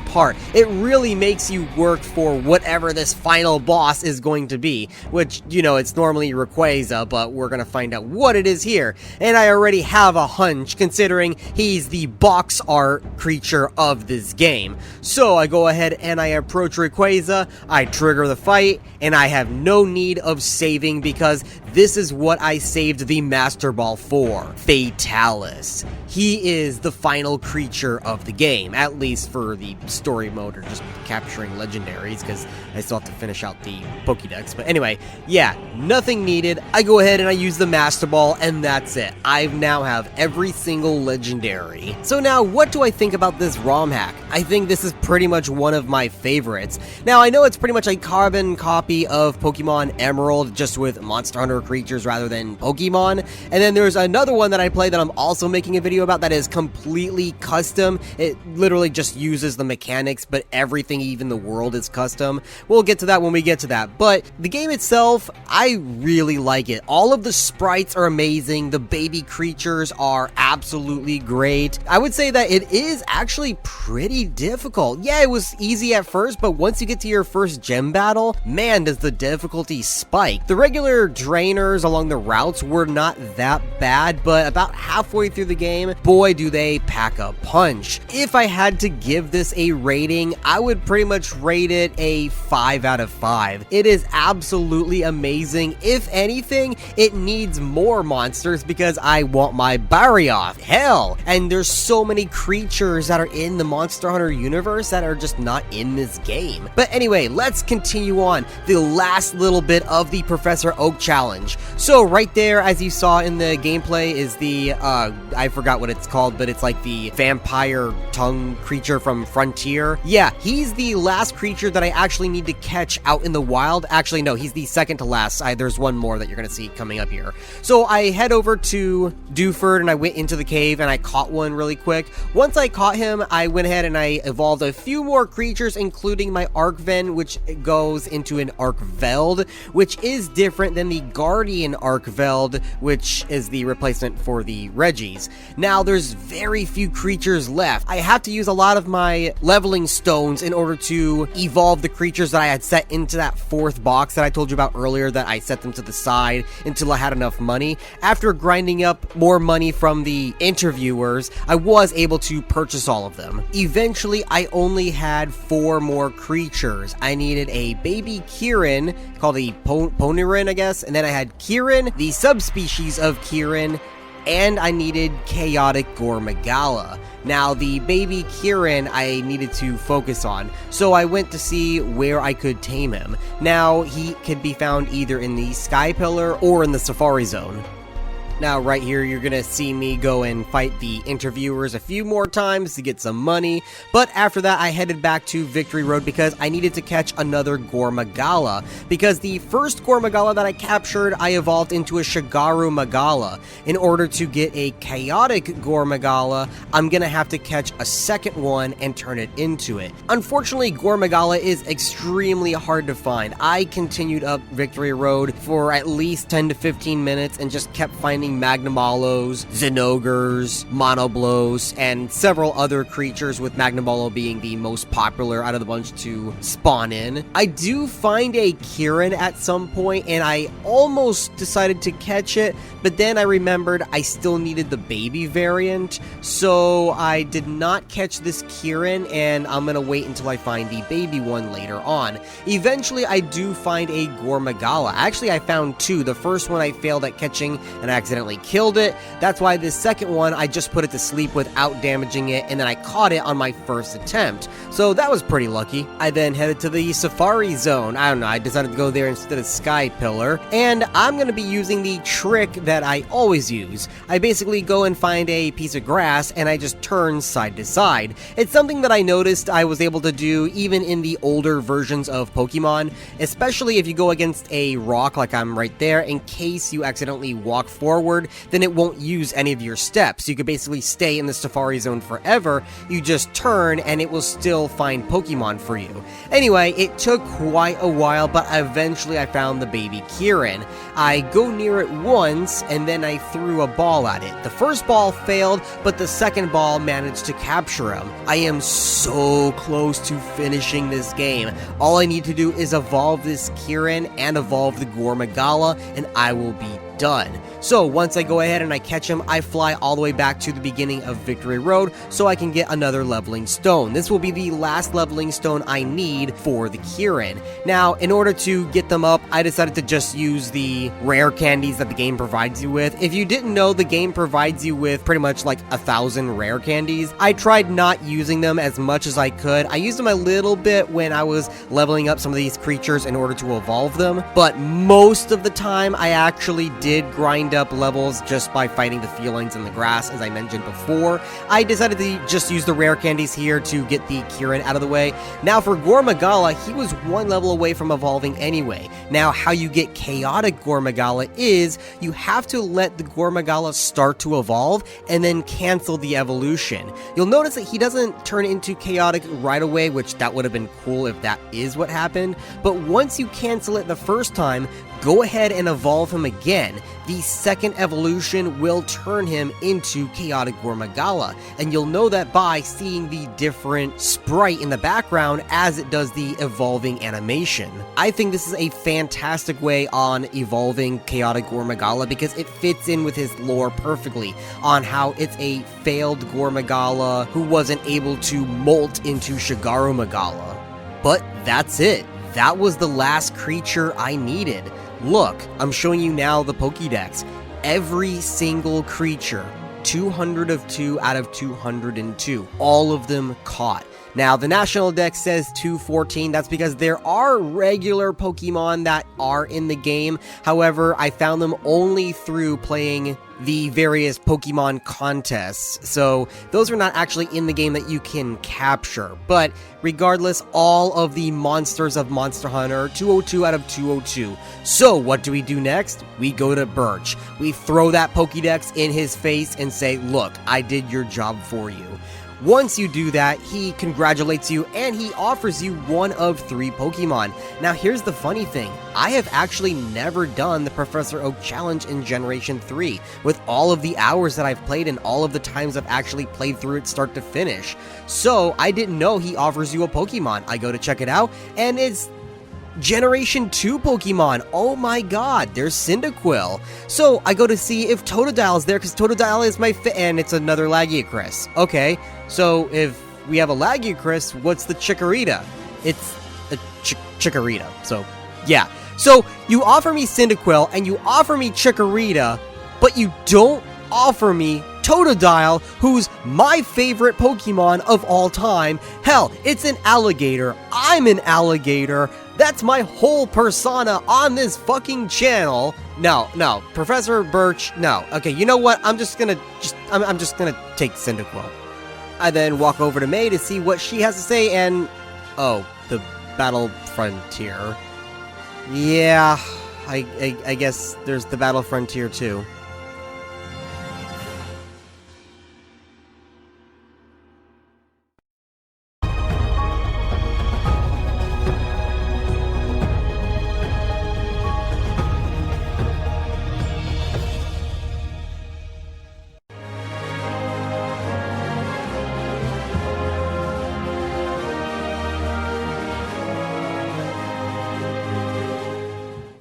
part. It really makes you work for whatever this final boss is going to be, which, you know, it's normally Rayquaza, but we're gonna find out what it is here. And I already have a hunch, considering he's the box art creature of this game. So I go ahead and I approach Rayquaza, I trigger the fight, and I have no need of saving because this is what I saved the Master Ball for. Fatalis. He is the final creature of the game, at least for the story mode or just capturing legendaries, because I still have to finish out the Pokédex. But anyway, yeah, nothing needed. I go ahead and I use the Master Ball, and that's it. I now have every single legendary. So now, what do I think about this ROM hack? I think this is pretty much one of my favorites. Now, I know it's pretty much a carbon copy of Pokémon Emerald, just with Monster Hunter creatures rather than Pokemon. And then there's another one that I play that I'm also making a video about that is completely custom. It literally just uses the mechanics, but everything, even the world, is custom. We'll get to that when we get to that. But the game itself, I really like it. All of the sprites are amazing. The baby creatures are absolutely great. I would say that it is actually pretty difficult. Yeah, it was easy at first, but once you get to your first gym battle, man, does the difficulty spike. The regular drainers along the routes were not that bad, but about halfway through the game, boy, do they pack a punch. If I had to give this a rating, I would pretty much rate it a 5 out of 5. It is absolutely amazing. If anything, it needs more monsters because I want my Barioth. Hell, and there's so many creatures that are in the Monster Hunter universe that are just not in this game. But anyway, let's continue on. The last little bit of the Professor Oak challenge. So right there, as you saw in the gameplay, is the, I forgot what it's called, but it's like the vampire tongue creature from Frontier. Yeah, he's the last creature that I actually need to catch out in the wild. Actually, no, he's the second to last. There's one more that you're gonna see coming up here. So I head over to Dewford and I went into the cave and I caught one really quick. Once I caught him, I went ahead and I evolved a few more creatures, including my Arcven, which goes into an Arcveld, which is different than the Guardian Arcveld, which is the replacement for the Regis. Now, there's very few creatures left. I have to use a lot of my leveling stones in order to evolve the creatures that I had set into that fourth box that I told you about earlier, that I set them to the side until I had enough money. After grinding up more money from the the interviewers, I was able to purchase all of them. Eventually, I only had 4 more creatures. I needed a baby Kirin, called the Ponirin, I guess, and then I had Kirin, the subspecies of Kirin, and I needed Chaotic Gormagala. Now, the baby Kirin I needed to focus on, so I went to see where I could tame him. Now, he could be found either in the Sky Pillar or in the Safari Zone. Now, right here, you're gonna see me go and fight the interviewers a few more times to get some money, but after that, I headed back to Victory Road because I needed to catch another Gormagala, because the first Gormagala that I captured, I evolved into a Shigaru Magala. In order to get a Chaotic Gormagala, I'm gonna have to catch a second one and turn it into it. Unfortunately, Gormagala is extremely hard to find. I continued up Victory Road for at least 10 to 15 minutes and just kept finding Magnemollos, Zinogres, Monoblos, and several other creatures, with Magnemollo being the most popular out of the bunch to spawn in. I do find a Kirin at some point, and I almost decided to catch it, but then I remembered I still needed the baby variant, so I did not catch this Kirin, and I'm gonna wait until I find the baby one later on. Eventually, I do find a Gormagala. Actually, I found 2. The first one I failed at catching, and I accidentally killed it. That's why this second one, I just put it to sleep without damaging it, and then I caught it on my first attempt. So that was pretty lucky. I then headed to the Safari Zone. I don't know, I decided to go there instead of Sky Pillar, and I'm going to be using the trick that I always use. I basically go and find a piece of grass, and I just turn side to side. It's something that I noticed I was able to do even in the older versions of Pokemon, especially if you go against a rock like I'm right there. In case you accidentally walk forward, then it won't use any of your steps. You could basically stay in the Safari Zone forever. You just turn and it will still find Pokemon for you. Anyway, it took quite a while, but eventually I found the baby Kirin. I go near it once and then I threw a ball at it. The first ball failed, but the second ball managed to capture him. I am so close to finishing this game. All I need to do is evolve this Kirin and evolve the Gormagala, and I will be done. So once I go ahead and I catch him, I fly all the way back to the beginning of Victory Road so I can get another leveling stone. This will be the last leveling stone I need for the Kirin. Now, in order to get them up, I decided to just use the rare candies that the game provides you with. If you didn't know, the game provides you with pretty much like 1,000 rare candies. I tried not using them as much as I could. I used them a little bit when I was leveling up some of these creatures in order to evolve them, but most of the time I actually did grind up levels just by fighting the felines in the grass, as I mentioned before. I decided to just use the rare candies here to get the Kirin out of the way. Now for Gormagala, he was 1 level away from evolving anyway. Now how you get Chaotic Gormagala is you have to let the Gormagala start to evolve and then cancel the evolution. You'll notice that he doesn't turn into Chaotic right away, which that would have been cool if that is what happened, but once you cancel it the first time, go ahead and evolve him again. The second evolution will turn him into Chaotic Gormagala, and you'll know that by seeing the different sprite in the background as it does the evolving animation. I think this is a fantastic way on evolving Chaotic Gormagala because it fits in with his lore perfectly on how it's a failed Gormagala who wasn't able to molt into Shigaru Magala. But that's it. That was the last creature I needed. Look, I'm showing you now the Pokédex. Every single creature, 200 of 2 out of 202, all of them caught. Now, the National Dex says 214. That's because there are regular Pokemon that are in the game. However, I found them only through playing the various Pokemon contests. So those are not actually in the game that you can capture. But regardless, all of the monsters of Monster Hunter, 202 out of 202. So what do we do next? We go to Birch. We throw that Pokédex in his face and say, look, I did your job for you. Once you do that, he congratulates you and he offers you 1 of 3 Pokemon. Now here's the funny thing, I have actually never done the Professor Oak Challenge in Generation 3, with all of the hours that I've played and all of the times I've actually played through it start to finish. So I didn't know he offers you a Pokemon. I go to check it out and it's Generation 2 Pokemon. Oh my god, there's Cyndaquil. So I go to see if Totodile's there, because Totodile is my and it's another Lagiacrus. Okay, so if we have a Lagiacrus, what's the Chikorita? It's a Chikorita, so yeah. So you offer me Cyndaquil, and you offer me Chikorita, but you don't offer me Totodile, who's my favorite Pokemon of all time. Hell, it's an alligator. I'm an alligator. That's my whole persona on this fucking channel. No, Professor Birch, no. Okay, you know what? I'm just gonna take Cyndaquil. I then walk over to May to see what she has to say, and oh, the Battle Frontier. Yeah, I guess there's the Battle Frontier too.